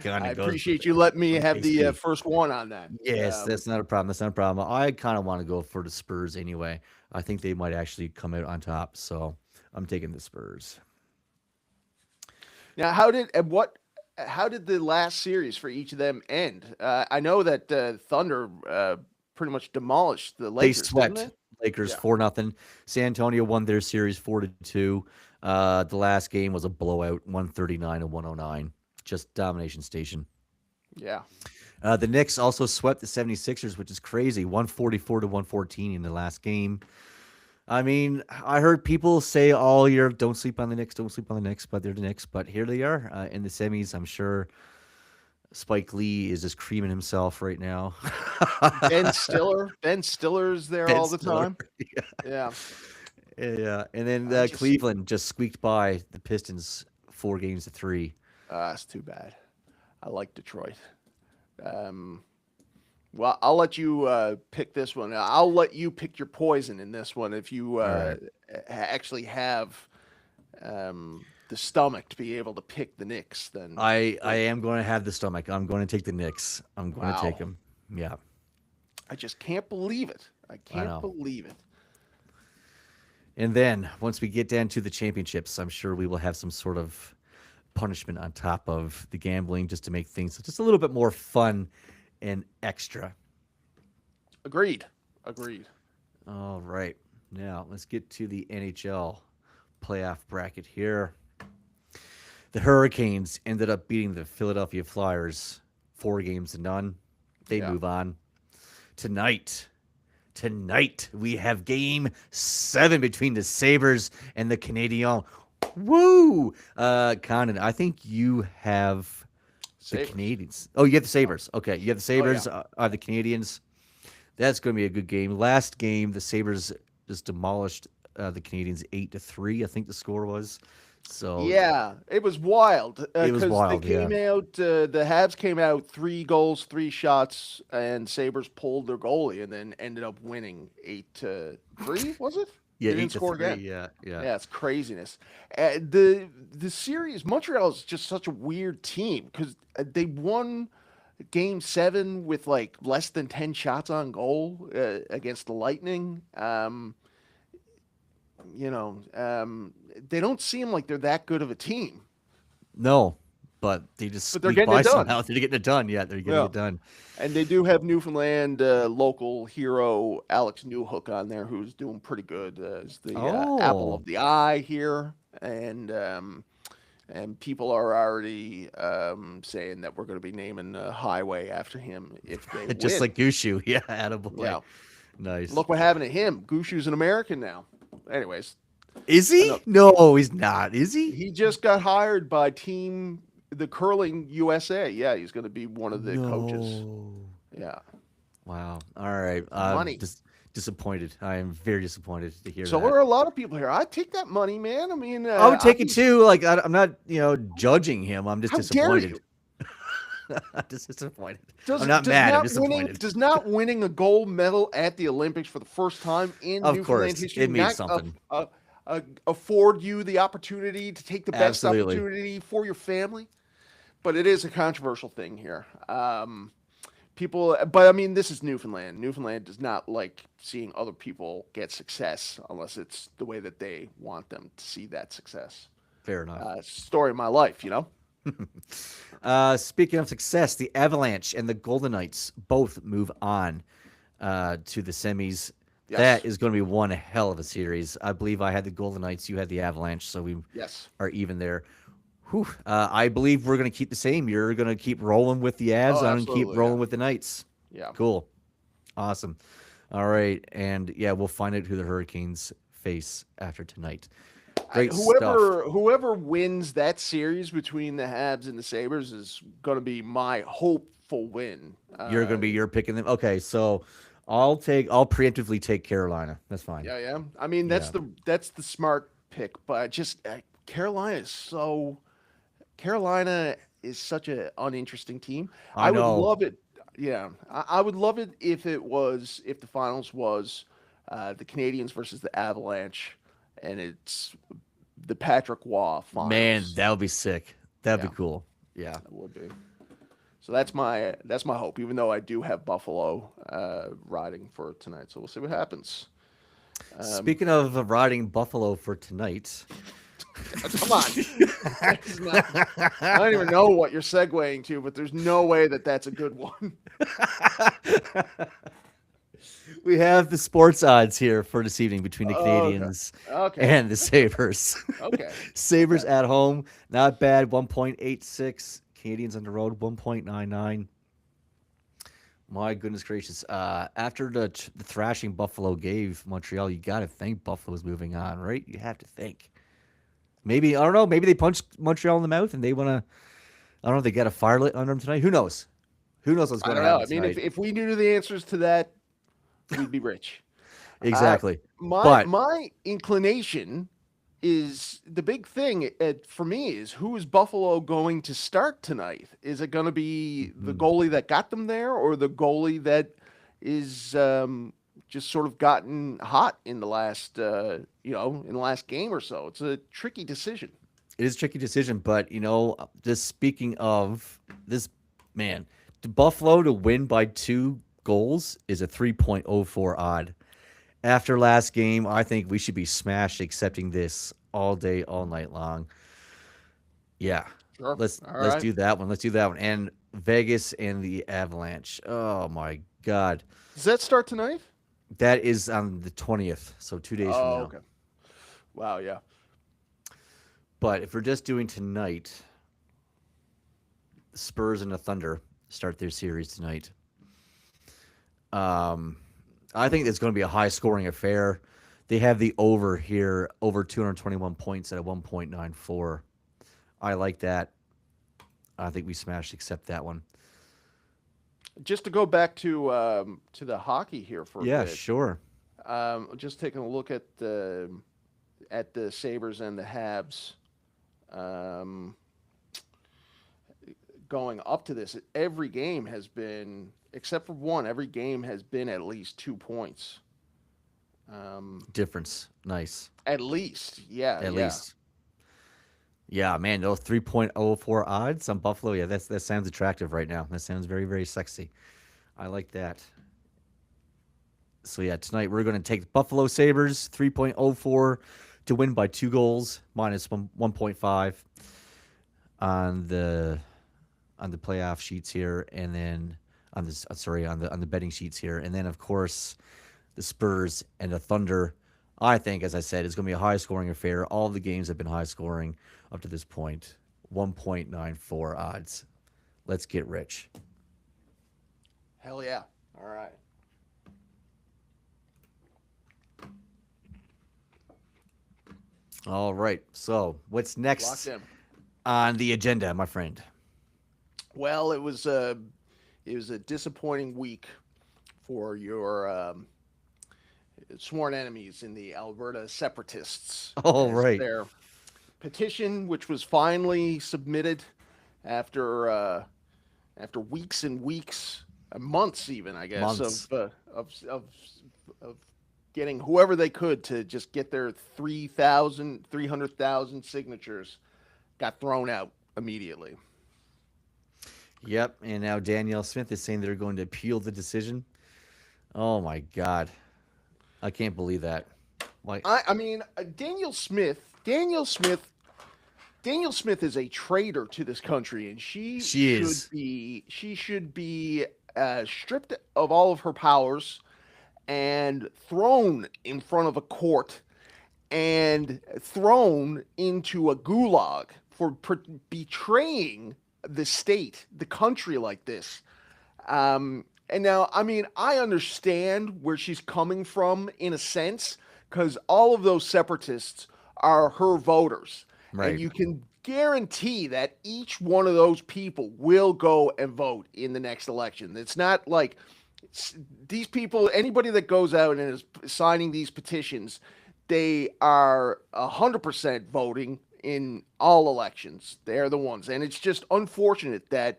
Kinda I goes appreciate with you letting me have the OKC. first one on that. Yes, that's not a problem. That's not a problem. I kind of want to go for the Spurs anyway. I think they might actually come out on top. So I'm taking the Spurs. Now, how did the last series for each of them end? I know that Thunder pretty much demolished the They Lakers, didn't swept they? Lakers Yeah. 4-0. San Antonio won their series 4-2. The last game was a blowout, 139 to 109. just domination station. Yeah. The Knicks also swept the 76ers, which is crazy, 144 to 114 in the last game. I mean, I heard people say all year, don't sleep on the Knicks, don't sleep on the Knicks, but they're the Knicks. But here they are in the semis. I'm sure Spike Lee is just creaming himself right now. Ben Stiller's there Ben all the Stiller. time. Yeah. Yeah. And then I just- Cleveland just squeaked by the Pistons 4-3. That's too bad. I like Detroit. Well, I'll let you pick this one. I'll let you pick your poison in this one if you right. actually have the stomach to be able to pick the Knicks. Then I am going to have the stomach. I'm going to take the Knicks. I'm going to take Wow. them. Yeah. I just can't believe it. I know. can't believe it. And then once we get down to the championships, I'm sure we will have some sort of punishment on top of the gambling just to make things just a little bit more fun and extra. Agreed. All right. Now let's get to the NHL playoff bracket here. The Hurricanes ended up beating the Philadelphia Flyers 4-0. They Yeah. move on. Tonight, we have game 7 between the Sabres and the Canadiens. Woo! Condon, I think you have the Sabres. Canadians. Oh, you have the Sabres. Okay, you have the Sabres. yeah. The Canadians. That's going to be a good game. Last game, the Sabres just demolished the Canadians 8-3. I think the score was. So Yeah, it was wild. It was 'Cause wild, They came out. The Habs came out 3 goals, 3 shots, and Sabres pulled their goalie, and then ended up winning 8-3. Was it? yeah, They didn't score 8-3. again. Yeah. Yeah, it's craziness. The series, Montreal is just such a weird team because they won Game 7 with like less than 10 shots on goal against the Lightning. They don't seem like they're that good of a team. No, but they just But they're squeak getting by it done. somehow. They're getting it done. Yeah, they're getting Yeah. it done. And they do have Newfoundland local hero Alex Newhook on there, who's doing pretty good as the apple Oh. of the eye here, and people are already saying that we're going to be naming a highway after him if they Just win. like Gushu. Yeah, attaboy. Yeah. Nice. Look what happened to him. Gushu's an American now. Anyways, Is he? No, he's not. Is he? he just got hired by the Curling USA. Yeah, he's going to be one of the coaches. No. Yeah. Wow. All right. Money. Disappointed. I am very disappointed to hear So that. are a lot of people here. I take that money, man. I mean, I would take I'd it be- too. Like I'm not, judging him. I'm just How dare disappointed. you? I'm just disappointed. Does, I'm not does mad. I'm Not disappointed. winning, does not winning a gold medal at the Olympics for the first time in Of Newfoundland course, history it means not, something. Afford you the opportunity to take the best Absolutely. opportunity for your family? But it is a controversial thing here. But I mean, this is Newfoundland. Newfoundland does not like seeing other people get success unless it's the way that they want them to see that success. Fair enough. Story of my life, you know? Speaking of success, the Avalanche and the Golden Knights both move on to the semis. Yes. That is going to be one hell of a series. I believe I had the Golden Knights, you had the Avalanche, so we Yes. are even there. Whew. I believe we're going to keep the same. You're going to keep rolling with the Avs. Oh, I'm going to keep absolutely, rolling yeah. with the Knights. Yeah. Cool. Awesome. All right. And yeah, we'll find out who the Hurricanes face after tonight. Great stuff. Whoever wins that series between the Habs and the Sabres is going to be my hopeful win. You're picking them. Okay, so I'll preemptively take Carolina. That's fine. Yeah. I mean, that's the smart pick, but just Carolina is such an uninteresting team. I know. would love it. Yeah, I would love it if the finals was the Canadians versus the Avalanche, and it's the Patrick Waugh finals. Man, that would be sick. That'd Yeah. be cool. Yeah. It would be. So that's my hope. Even though I do have Buffalo riding for tonight, so we'll see what happens. Speaking of riding Buffalo for tonight, Come on. That's not- I don't even know what you're segueing to, but there's no way that that's a good one. we have the sports odds here for this evening between the Oh, okay. Canadians Okay. and the Sabres. Okay. Sabres at home, not bad, 1.86. Canadians on the road, 1.99. My goodness gracious. After the thrashing Buffalo gave Montreal, you got to think Buffalo's moving on, right? You have to think. Maybe, I don't know, maybe they punched Montreal in the mouth and they want to, I don't know if they got a fire lit under them tonight. Who knows? Who knows what's I going to don't know. happen I mean, tonight? if we knew the answers to that, we'd be rich. Uh, Exactly. my But my inclination is the big thing for me is who is Buffalo going to start tonight? Is it going to be the mhm, goalie that got them there, or the goalie that is just sort of gotten hot in the last in the last game or so? It's a tricky decision. it is a tricky decision. But, just speaking of this, man, to Buffalo to win by 2 goals is a 3.04 odd. After last game, I think we should be smashed accepting this all day, all night long. Yeah. Sure. Let's All let's right. do that one. Let's do that one. And Vegas and the Avalanche. Oh my God. Does that start tonight? That is on the 20th, so 2 days from Oh, now. okay. Wow. Yeah. But if we're just doing tonight, Spurs and the Thunder start their series tonight. Um, I think it's going to be a high scoring affair. They have the over here, over 221 points at a 1.94. I like that. I think we smashed accept that one. Just to go back to the hockey here for a Yeah, bit. sure. Just taking a look at the Sabres and the Habs. Um, Going up to this, every game has been, except for one, every game has been at least 2 points. Difference. Nice. At least, yeah, At yeah. least. Yeah, man, those 3.04 odds on Buffalo. Yeah, that sounds attractive right now. That sounds very, very sexy. I like that. So yeah, tonight we're going to take the Buffalo Sabres 3.04 to win by 2 goals, minus 1.5 on the playoff sheets here, and then on this on the betting sheets here, and then of course the Spurs and the Thunder. I think, as I said, it's going to be a high scoring affair. All the games have been high scoring up to this point. 1.94 odds. Let's get rich. Hell yeah. All right. All right. So what's Locked next in. on the agenda, my friend? Well, it was a disappointing week for your sworn enemies in the Alberta Separatists, All as right. their petition, which was finally submitted after after weeks and weeks, months even, I guess, Months. of getting whoever they could to just get their 300,000 signatures, got thrown out immediately. Yep. And now Danielle Smith is saying they're going to appeal the decision. Oh my God. I can't believe that. Like, I mean, Daniel Smith is a traitor to this country, and she is. she should be stripped of all of her powers and thrown in front of a court and thrown into a gulag for betraying the state, the country like this. And now, I mean, I understand where she's coming from in a sense, because all of those separatists are her voters. And Right. you can guarantee that each one of those people will go and vote in the next election. It's not like these people, anybody that goes out and is signing these petitions, they are 100% voting in all elections. They're the ones. And it's just unfortunate that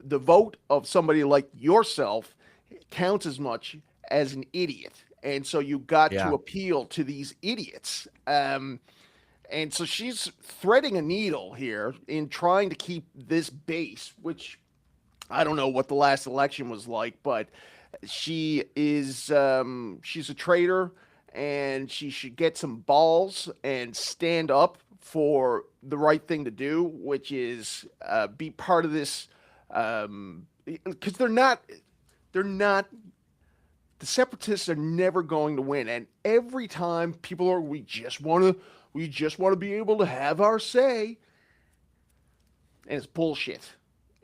the vote of somebody like yourself counts as much as an idiot. And so you got Yeah. to appeal to these idiots. And so she's threading a needle here in trying to keep this base, which I don't know what the last election was like, but she's a traitor, and she should get some balls and stand up for the right thing to do, which is be part of this. Because they're not the separatists are never going to win, and every time people are, we just want to be able to have our say, and it's bullshit.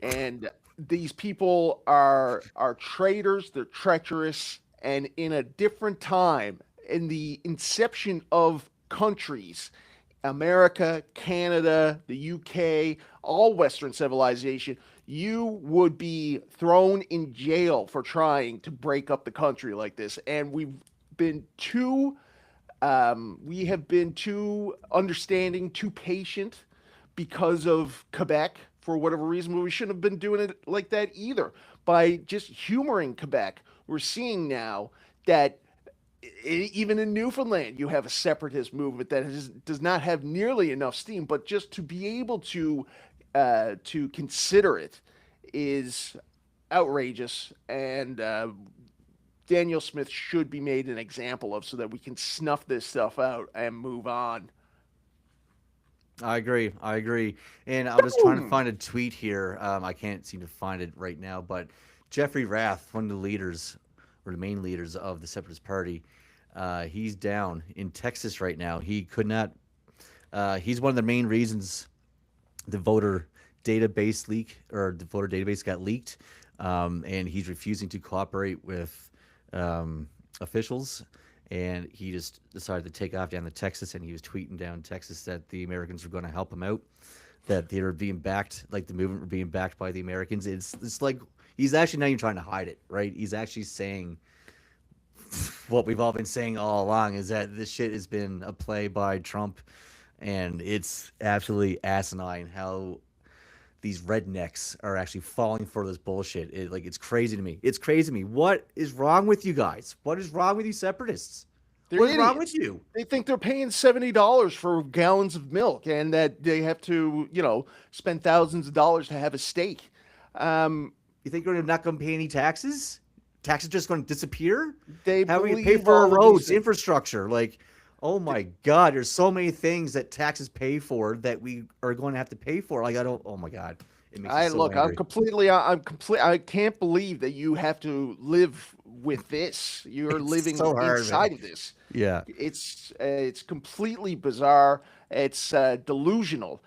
And these people are traitors, they're treacherous, and in a different time, in the inception of countries, America, Canada, the UK, all Western civilization, you would be thrown in jail for trying to break up the country like this. And been too we have been too understanding, too patient because of Quebec for whatever reason. But we shouldn't have been doing it like that either. By just humoring Quebec, we're seeing now that even in Newfoundland, you have a separatist movement that does not have nearly enough steam. But just to be able to consider it is outrageous, and Daniel Smith should be made an example of so that we can snuff this stuff out and move on. I agree. I agree. And I'm just trying to find a tweet here. I can't seem to find it right now, but Jeffrey Rath, one of the leaders or the main leaders of the Separatist Party, he's down in Texas right now. He could not. He's one of the main reasons the voter database leak or the voter database got leaked, and he's refusing to cooperate with officials. And he just decided to take off down to Texas, and he was tweeting down Texas that the Americans were going to help him out, that they were being backed, like the movement were being backed by the Americans. It's like he's actually not even trying to hide it, right? He's actually saying what we've all been saying all along, is that this shit has been a play by Trump, and it's absolutely asinine how these rednecks are actually falling for this bullshit. It's crazy to me. It's crazy to me. What is wrong with you guys? What is wrong with you separatists? They're What is wrong idiots. with you? They think they're paying $70 for gallons of milk, and that they have to, spend thousands of dollars to have a steak. You think we're not going to pay any taxes? Taxes just going to disappear? They How are we going to believe pay for our all of these roads, things. infrastructure? Oh my God, there's so many things that taxes pay for that we are going to have to pay for. Oh my God. It makes me so Look, angry. I can't believe that you have to live with this. You're It's living so hard, inside man. of this. Yeah. It's completely bizarre. It's delusional.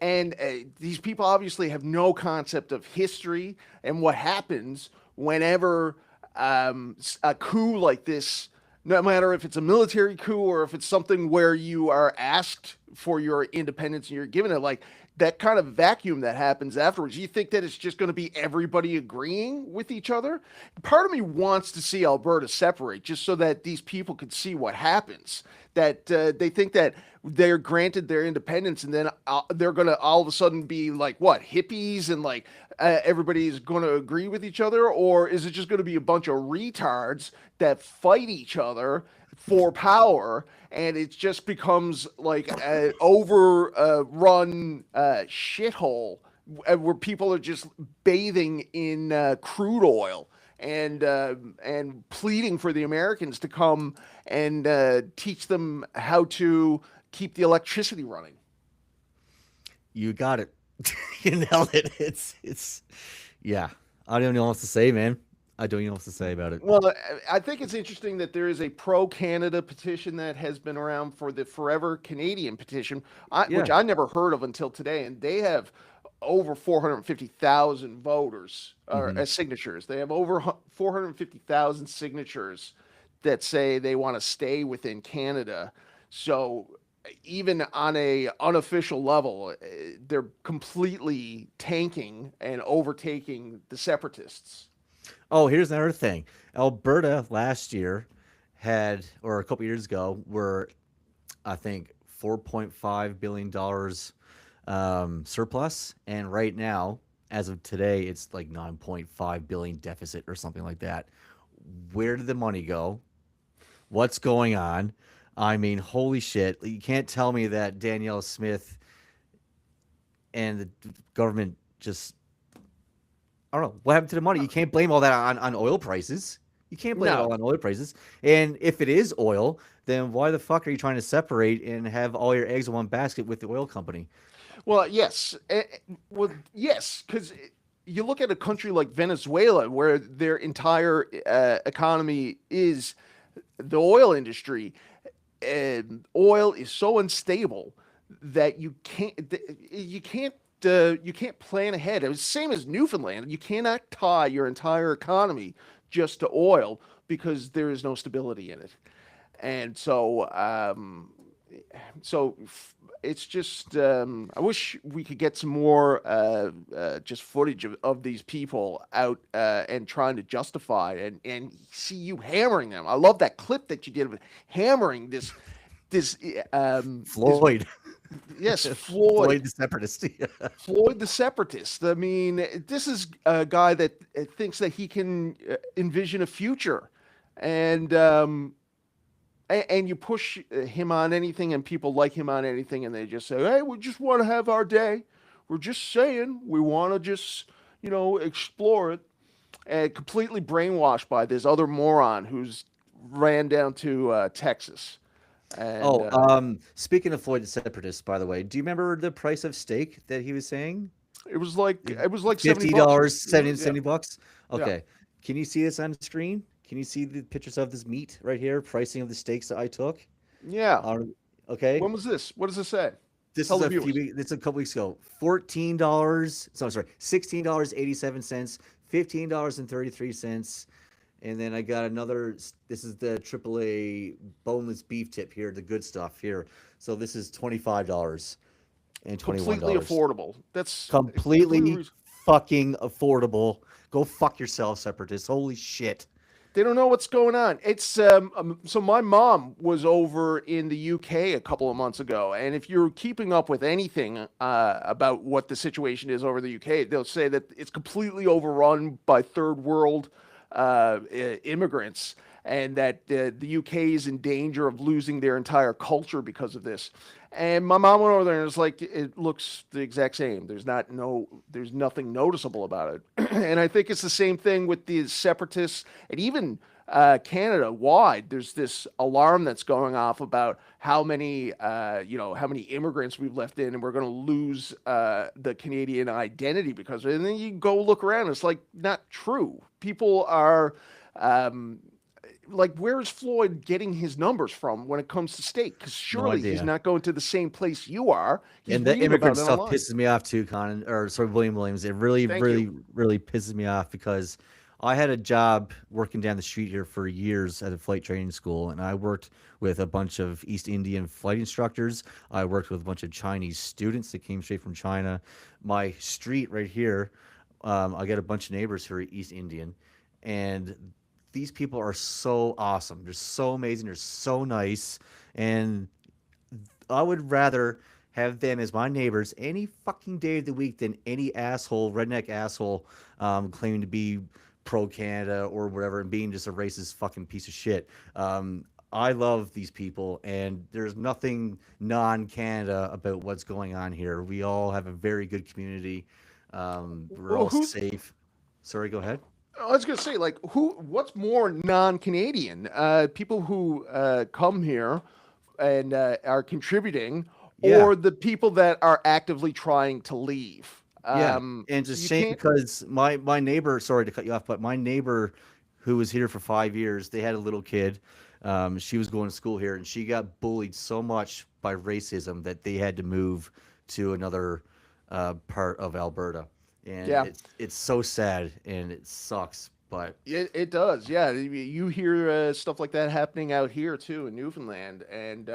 And these people obviously have no concept of history and what happens whenever a coup like this, no matter if it's a military coup or if it's something where you are asked for your independence and you're given it, like that kind of vacuum that happens afterwards. You think that it's just going to be everybody agreeing with each other? Part of me wants to see Alberta separate just so that these people could see what happens. That they think that they're granted their independence and then they're going to all of a sudden be like, what, hippies, and like everybody's going to agree with each other? Or is it just going to be a bunch of retards that fight each other for power, and it just becomes like an overrun shithole where people are just bathing in crude oil and pleading for the Americans to come and teach them how to keep the electricity running. You got it. You nailed it. Yeah. I don't know what to say, man. I don't even know what to say about it. Well, I think it's interesting that there is a pro-Canada petition that has been around for the Forever Canadian petition, which Yeah. I never heard of until today, and they have over 450,000 voters or Hmm. signatures. They have over 450,000 signatures that say they want to stay within Canada. So even on a unofficial level, they're completely tanking and overtaking the separatists. Oh, here's another thing. Alberta last year had, or a couple years ago, were I think $4.5 billion surplus, and right now, as of today, it's like 9.5 billion deficit or something like that. Where did the money go? What's going on? I mean, holy shit! You can't tell me that Danielle Smith and the government just, I don't know what happened to the money. You can't blame all that on oil prices. You can't blame it No, all on oil prices. And if it is oil, then why the fuck are you trying to separate and have all your eggs in one basket with the oil company? well, yes. Well, yes, because you look at a country like Venezuela, where their entire economy is the oil industry, and oil is so unstable that you can't plan ahead. It was the same as Newfoundland. You cannot tie your entire economy just to oil because there is no stability in it. And it's just I wish we could get some more just footage of these people out and trying to justify and see you hammering them. I love that clip that you did with hammering this Floyd. yes, Floyd the Separatist. Floyd the Separatist. I mean, this is a guy that thinks that he can envision a future, and you push him on anything, and people like him on anything, and they just say, "Hey, we just want to have our day. We're just saying we want to just explore it," and completely brainwashed by this other moron who's ran down to Texas. And Speaking of Floyd the Separatist, by the way, do you remember the price of steak that he was saying? it was like $50, $70. 70 Yeah. bucks. Yeah. Okay. Can you see this on the screen? Can you see the pictures of this meat right here? Pricing of the steaks that I took. Yeah. Okay. When was this? What does it say? This Tell is the a few viewers. weeks. This is a couple weeks ago. $14. So I'm sorry, $16.87, $15.33, and then I got another. This is the AAA boneless beef tip here, the good stuff here. So this is $25 and Completely $21. affordable. That's Completely reasonable. fucking affordable. Go fuck yourself, separatists. Holy shit. They don't know what's going on. It's so my mom was over in the UK a couple of months ago, and if you're keeping up with anything about what the situation is over the UK, they'll say that it's completely overrun by third world immigrants, and that the UK is in danger of losing their entire culture because of this. And my mom went over there and was like, it looks the exact same. There's nothing noticeable about it. And I think it's the same thing with the separatists and even Canada wide. There's this alarm that's going off about how many immigrants we've left in, and we're going to lose the Canadian identity because of it. And then you go look around, it's like not true. People are. Like, where is Floyd getting his numbers from when it comes to steak? Because surely he's not going to the same place you are. He's And the reading immigrant about it stuff online. pisses me off too, William Williams. It really, Thank really, you. really pisses me off because I had a job working down the street here for years at a flight training school, and I worked with a bunch of East Indian flight instructors. I worked with a bunch of Chinese students that came straight from China. My street right here, I got a bunch of neighbors who are East Indian, and these people are so awesome. They're so amazing. They're so nice. And I would rather have them as my neighbors any fucking day of the week than any asshole, redneck asshole, claiming to be pro Canada or whatever and being just a racist fucking piece of shit. I love these people, and there's nothing non-Canada about what's going on here. We all have a very good community. We're all safe. Sorry, go ahead. I was gonna say, like, what's more non-Canadian? People who come here and are contributing, Yeah. or the people that are actively trying to leave. Yeah, and it's a you shame can't- because my neighbor, sorry to cut you off, but my neighbor who was here for 5 years, they had a little kid. She was going to school here, and she got bullied so much by racism that they had to move to another part of Alberta. And Yeah. it's so sad and it sucks, but It does, yeah. You hear stuff like that happening out here too in Newfoundland, and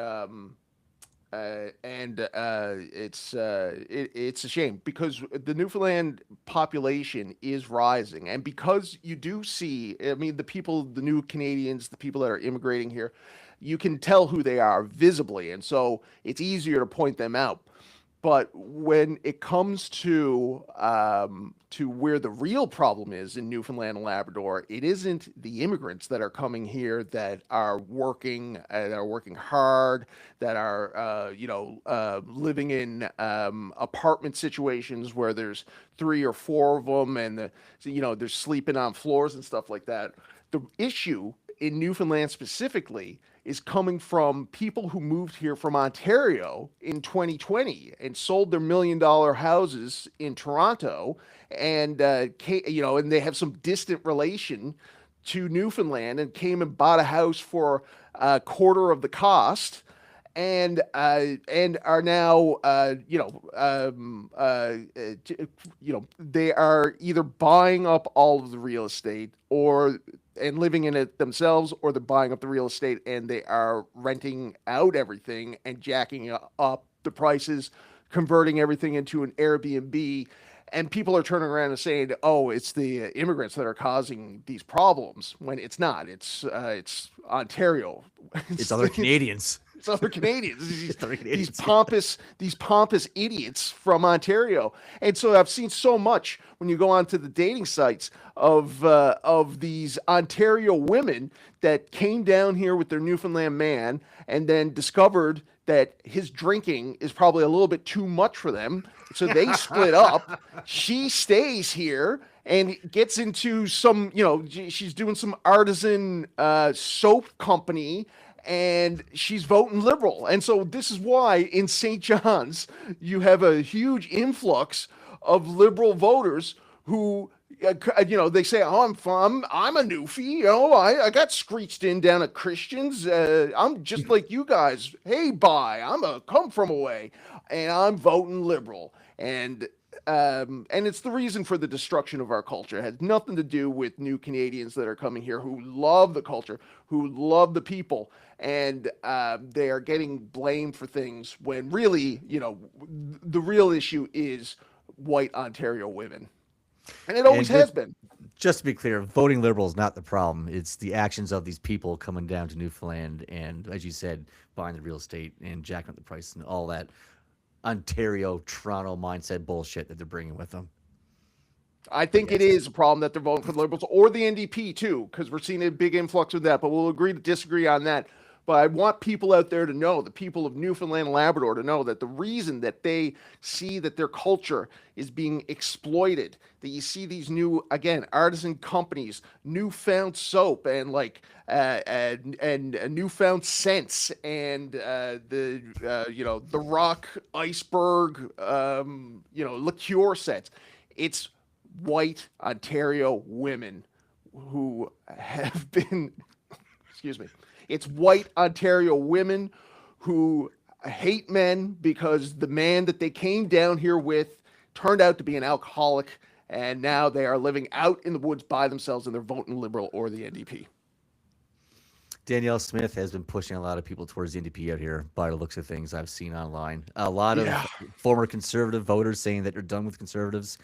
it's a shame because the Newfoundland population is rising, and because you do see, I mean, the new Canadians, the people that are immigrating here, you can tell who they are visibly, and so it's easier to point them out. But when it comes to where the real problem is in Newfoundland and Labrador, it isn't the immigrants that are coming here that are working hard, that are living in apartment situations where there's 3 or 4 of them, and they're sleeping on floors and stuff like that. The issue in Newfoundland specifically is coming from people who moved here from Ontario in 2020 and sold their $1 million houses in Toronto, and and they have some distant relation to Newfoundland and came and bought a house for a quarter of the cost, and are now they are either buying up all of the real estate and living in it themselves, or they're buying up the real estate and they are renting out everything and jacking up the prices, converting everything into an Airbnb. And people are turning around and saying, "Oh, it's the immigrants that are causing these problems," when it's not. It's Ontario. It's other Canadians. It's other Canadians. It's other These Canadians. these pompous idiots from Ontario. And so I've seen so much when you go onto the dating sites of these Ontario women that came down here with their Newfoundland man and then discovered that his drinking is probably a little bit too much for them. So they split up. She stays here and gets into some, she's doing some artisan soap company, and she's voting Liberal. And so this is why in St. John's you have a huge influx of Liberal voters who, they say, "Oh, I'm a newfie. I got screeched in down at Christians. I'm just like you guys. Hey, bye. I'm a come from away, and I'm voting Liberal." And it's the reason for the destruction of our culture. It has nothing to do with new Canadians that are coming here who love the culture, who love the people, and they are getting blamed for things when really, the real issue is white Ontario women. And it always has been. Just to be clear, voting Liberal is not the problem. It's the actions of these people coming down to Newfoundland and, as you said, buying the real estate and jacking up the price and all that Ontario, Toronto mindset bullshit that they're bringing with them. I think it is a problem that they're voting for the Liberals or the NDP too, because we're seeing a big influx of that, but we'll agree to disagree on that. But I want people out there to know, the people of Newfoundland and Labrador to know that the reason that they see that their culture is being exploited, that you see these new, again, artisan companies, newfound soap and and newfound scents and the rock iceberg, liqueur sets. It's white Ontario women who have been, excuse me, it's white Ontario women who hate men because the man that they came down here with turned out to be an alcoholic, and now they are living out in the woods by themselves and they're voting Liberal or the NDP. Danielle Smith has been pushing a lot of people towards the NDP out here by the looks of things I've seen online. A lot of former conservative voters saying that they're done with conservatives.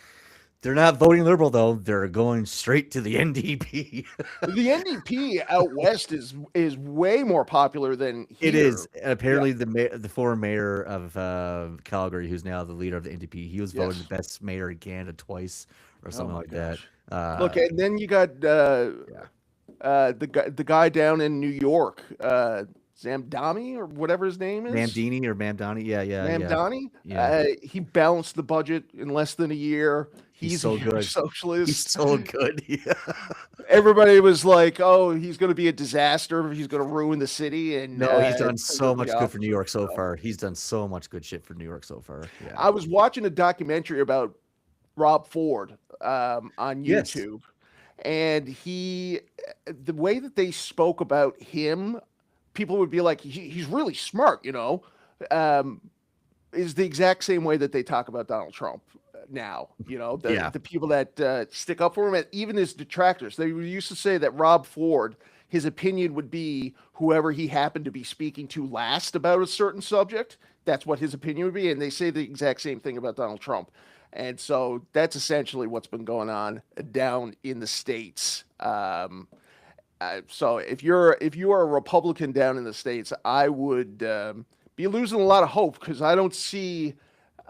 They're not voting Liberal, though. They're going straight to the NDP. The NDP out west is way more popular than here. It is. Apparently, the former mayor of Calgary, who's now the leader of the NDP, he was voted the best mayor in Canada twice or something like that. Look, and then you got the guy down in New York, Zamdani or whatever his name is. Mamdini or Mamdani, yeah. Mamdani. Yeah. He balanced the budget in less than a year. He's so good. Socialist. He's so good. Yeah. Everybody was like, "Oh, he's going to be a disaster. He's going to ruin the city." And no, he's done so much good for New York so far. He's done so much good shit for New York so far. Yeah. I was watching a documentary about Rob Ford on YouTube, and the way that they spoke about him, people would be like, "He's really smart," is the exact same way that they talk about Donald Trump now. The people that stick up for him, and even his detractors, they used to say that Rob Ford, his opinion would be whoever he happened to be speaking to last about a certain subject. That's what his opinion would be, and they say the exact same thing about Donald Trump. And so that's essentially what's been going on down in the States. So if you are a Republican down in the States, I would be losing a lot of hope, because I don't see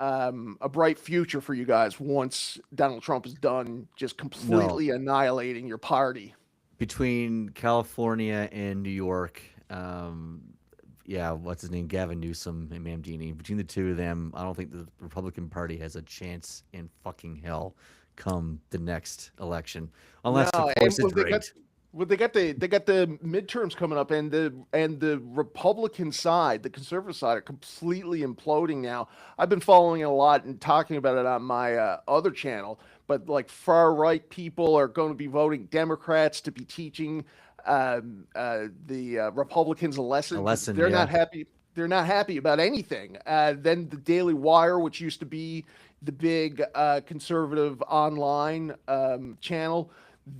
a bright future for you guys once Donald Trump is done just completely annihilating your party. Between California and New York, what's his name? Gavin Newsom and Mamdini. Between the two of them, I don't think the Republican Party has a chance in fucking hell come the next election, unless of course it's rigged. They got the midterms coming up, and the Republican side, the conservative side, are completely imploding now. I've been following it a lot and talking about it on my other channel. But like far right people are going to be voting Democrats to be teaching the Republicans a lesson. They're not happy. they're not happy about anything. Then the Daily Wire, which used to be the big conservative online channel,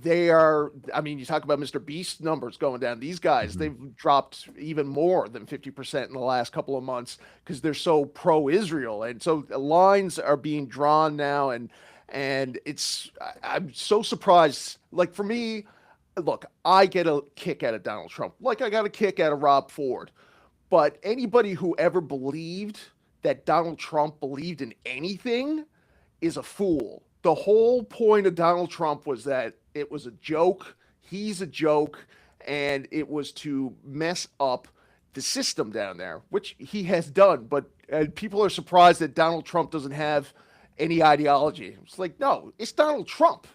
they are. I mean, you talk about Mr. Beast numbers going down. These guys, they've dropped even more than 50% in the last couple of months because they're so pro-Israel, and so lines are being drawn now, and I'm so surprised. Like for me, look, I get a kick out of Donald Trump, like I got a kick out of Rob Ford. But anybody who ever believed that Donald Trump believed in anything is a fool. The whole point of Donald Trump was that it was a joke. He's a joke. And it was to mess up the system down there, which he has done. But people are surprised that Donald Trump doesn't have any ideology. It's like, no, it's Donald Trump.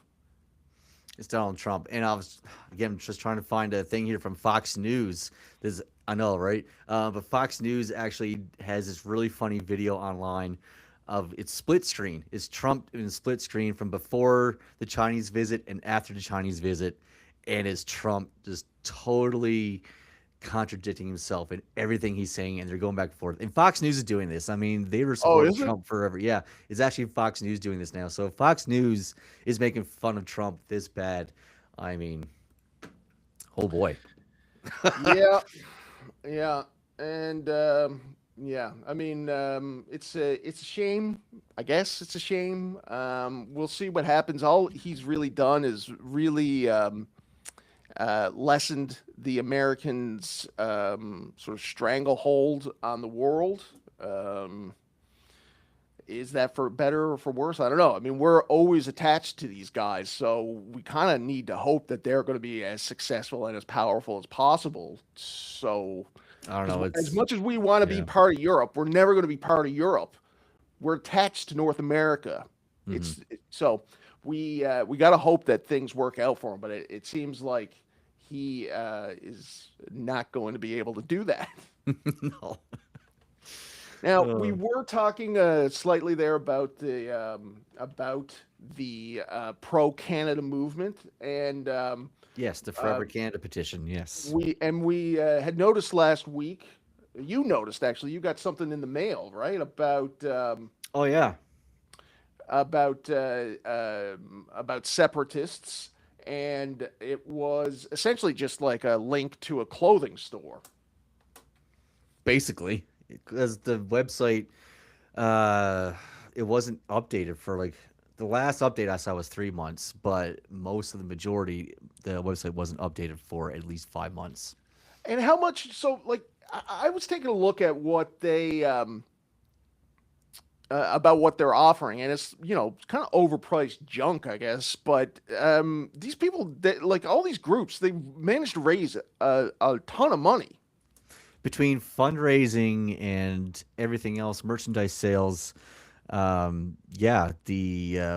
It's Donald Trump. And I was, again, just trying to find a thing here from Fox News. This, I know, right? But Fox News actually has this really funny video online of its split screen. It's Trump in split screen from before the Chinese visit and after the Chinese visit. And it's Trump just totally contradicting himself in everything he's saying, and they're going back and forth. And Fox News is doing this. I mean, they were supporting Trump forever. Yeah, it's actually Fox News doing this now. So if Fox News is making fun of Trump this bad, I mean, oh boy. Yeah, yeah, and yeah. I mean, it's a shame. I guess it's a shame. We'll see what happens. All he's really done is really lessened the Americans' sort of stranglehold on the world. Is that for better or for worse? I don't know. I mean, we're always attached to these guys, so we kind of need to hope that they're going to be as successful and as powerful as possible. So, I don't know. as much as we want to be part of Europe, we're never going to be part of Europe. We're attached to North America. So we got to hope that things work out for him. But it seems like he is not going to be able to do that. No. Now we were talking slightly there about the pro Canada movement, and yes, the Forever Canada petition. Yes, we had noticed last week. You noticed actually. You got something in the mail, right? About oh yeah, about separatists, and it was essentially just like a link to a clothing store. Basically, because the website it wasn't updated for like the last update I saw was 3 months, but most of the majority the website wasn't updated for at least 5 months. And how much? So like I was taking a look at what they about what they're offering, and it's kind of overpriced junk, I guess. But these people, like all these groups, they managed to raise a ton of money. Between fundraising and everything else, merchandise sales, the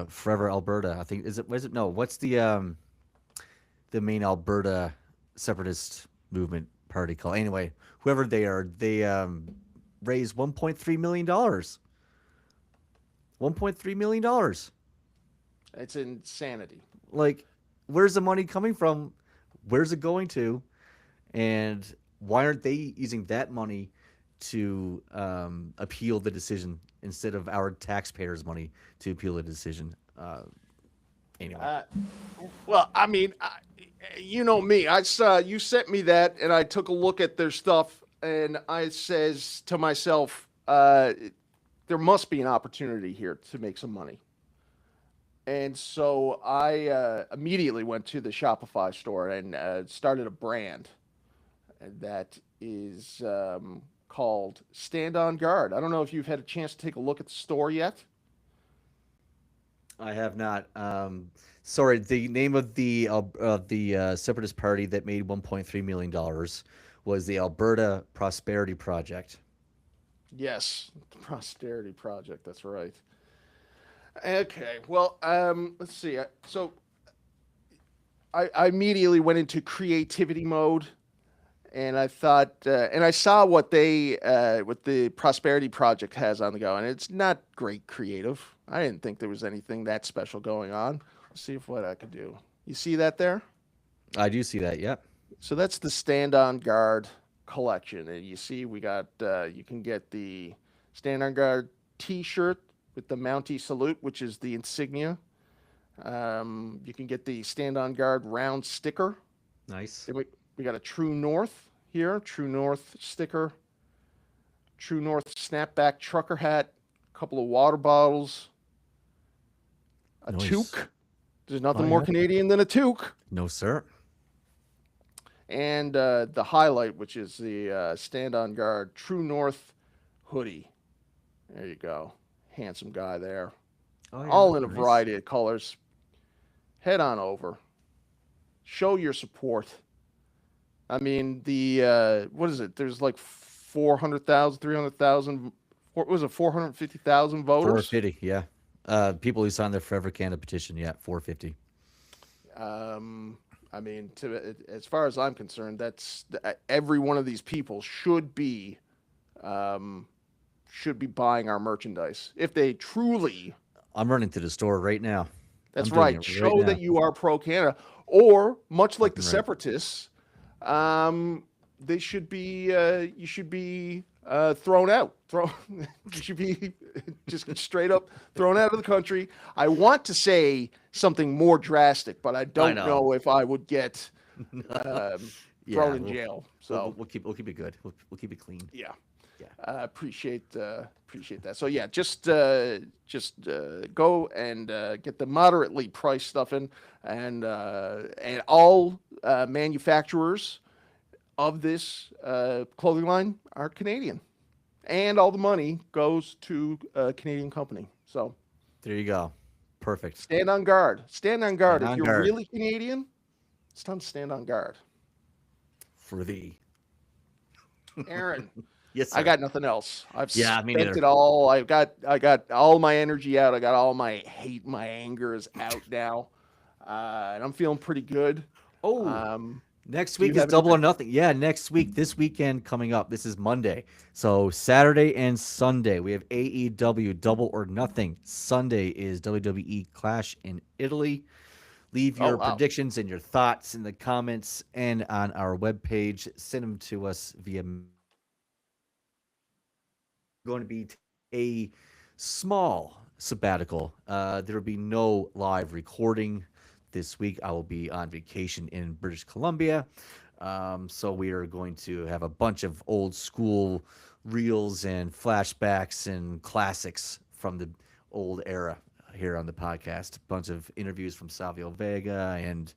Forever Alberta, I think is it no, what's the main Alberta separatist movement party called? Anyway, whoever they are, they raised $1.3 million. $1.3 million. It's insanity. Like, where's the money coming from? Where's it going to? And why aren't they using that money to appeal the decision instead of our taxpayers' money to appeal the decision? Anyway. Well, I mean, you know me. I saw you sent me that, and I took a look at their stuff, and I says to myself, there must be an opportunity here to make some money. And so I immediately went to the Shopify store and started a brand that is called Stand on Guard. I don't know if you've had a chance to take a look at the store yet. I have not. Sorry, the name of the separatist party that made $1.3 million was the Alberta Prosperity Project. Yes, the Prosperity Project. That's right. Okay. Well, let's see. So I immediately went into creativity mode, and I thought, and I saw what the Prosperity Project has on the go, and it's not great creative. I didn't think there was anything that special going on. Let's see what I could do. You see that there? I do see that. Yep. So that's the Stand on Guard collection. And you see, we got you can get the Stand on Guard T-shirt with the Mountie salute, which is the insignia. You can get the Stand on Guard round sticker. Nice. Then we got a True North here, True North sticker, True North snapback trucker hat, a couple of water bottles, a Nice. toque. There's nothing Oh, more yeah. Canadian than a toque. No, sir. And the highlight, which is the Stand on Guard True North hoodie. There you go. Handsome guy there. Oh, yeah. All in a Nice. variety of colors. Head on over. Show your support. I mean, the what is it? There's like 400,000, 300,000. What was it? 450,000 voters. 450, yeah. People who signed the Forever Canada petition, yeah, 450. I mean, as far as I'm concerned, that's every one of these people should be buying our merchandise if they truly. I'm running to the store right now. That's I'm doing right. it right Show now. that you are pro Canada, or much like the Fucking right. Separatists, they should be. You should be thrown out. You should be just straight up thrown out of the country. I want to say something more drastic, but I don't know if I would get thrown in jail. So we'll keep it good. We'll keep it clean. yeah. Yeah. Appreciate that. So yeah, just go and get the moderately priced stuff in, and all manufacturers of this clothing line are Canadian, and all the money goes to a Canadian company. So There you go. Perfect. stand on guard. Stand on guard. Stand If on you're guard. really Canadian, it's time to stand on guard. For thee. Aaron. Yes, sir. I got nothing else. I've Yeah, me spent neither. it all. I got all my energy out. I got all my hate, my anger is out now, and I'm feeling pretty good. Next do you week is have Double or anything? Nothing. Yeah, next week, this weekend coming up. This is Monday. So Saturday and Sunday, we have AEW Double or Nothing. Sunday is WWE Clash in Italy. Leave Oh, your wow. predictions and your thoughts in the comments and on our webpage. Send them to us via going to be a small sabbatical. There will be no live recording this week. I will be on vacation in British Columbia. So we are going to have a bunch of old school reels and flashbacks and classics from the old era here on the podcast. A bunch of interviews from Savio Vega and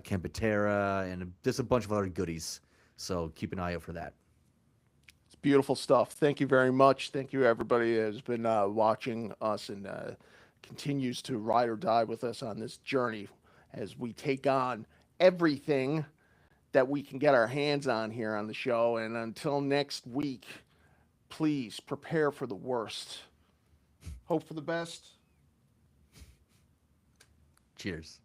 Ken Patera and just a bunch of other goodies. So keep an eye out for that. It's beautiful stuff. Thank you very much. Thank you, everybody that has been watching us and continues to ride or die with us on this journey as we take on everything that we can get our hands on here on the show. And until next week, please prepare for the worst. Hope for the best. Cheers.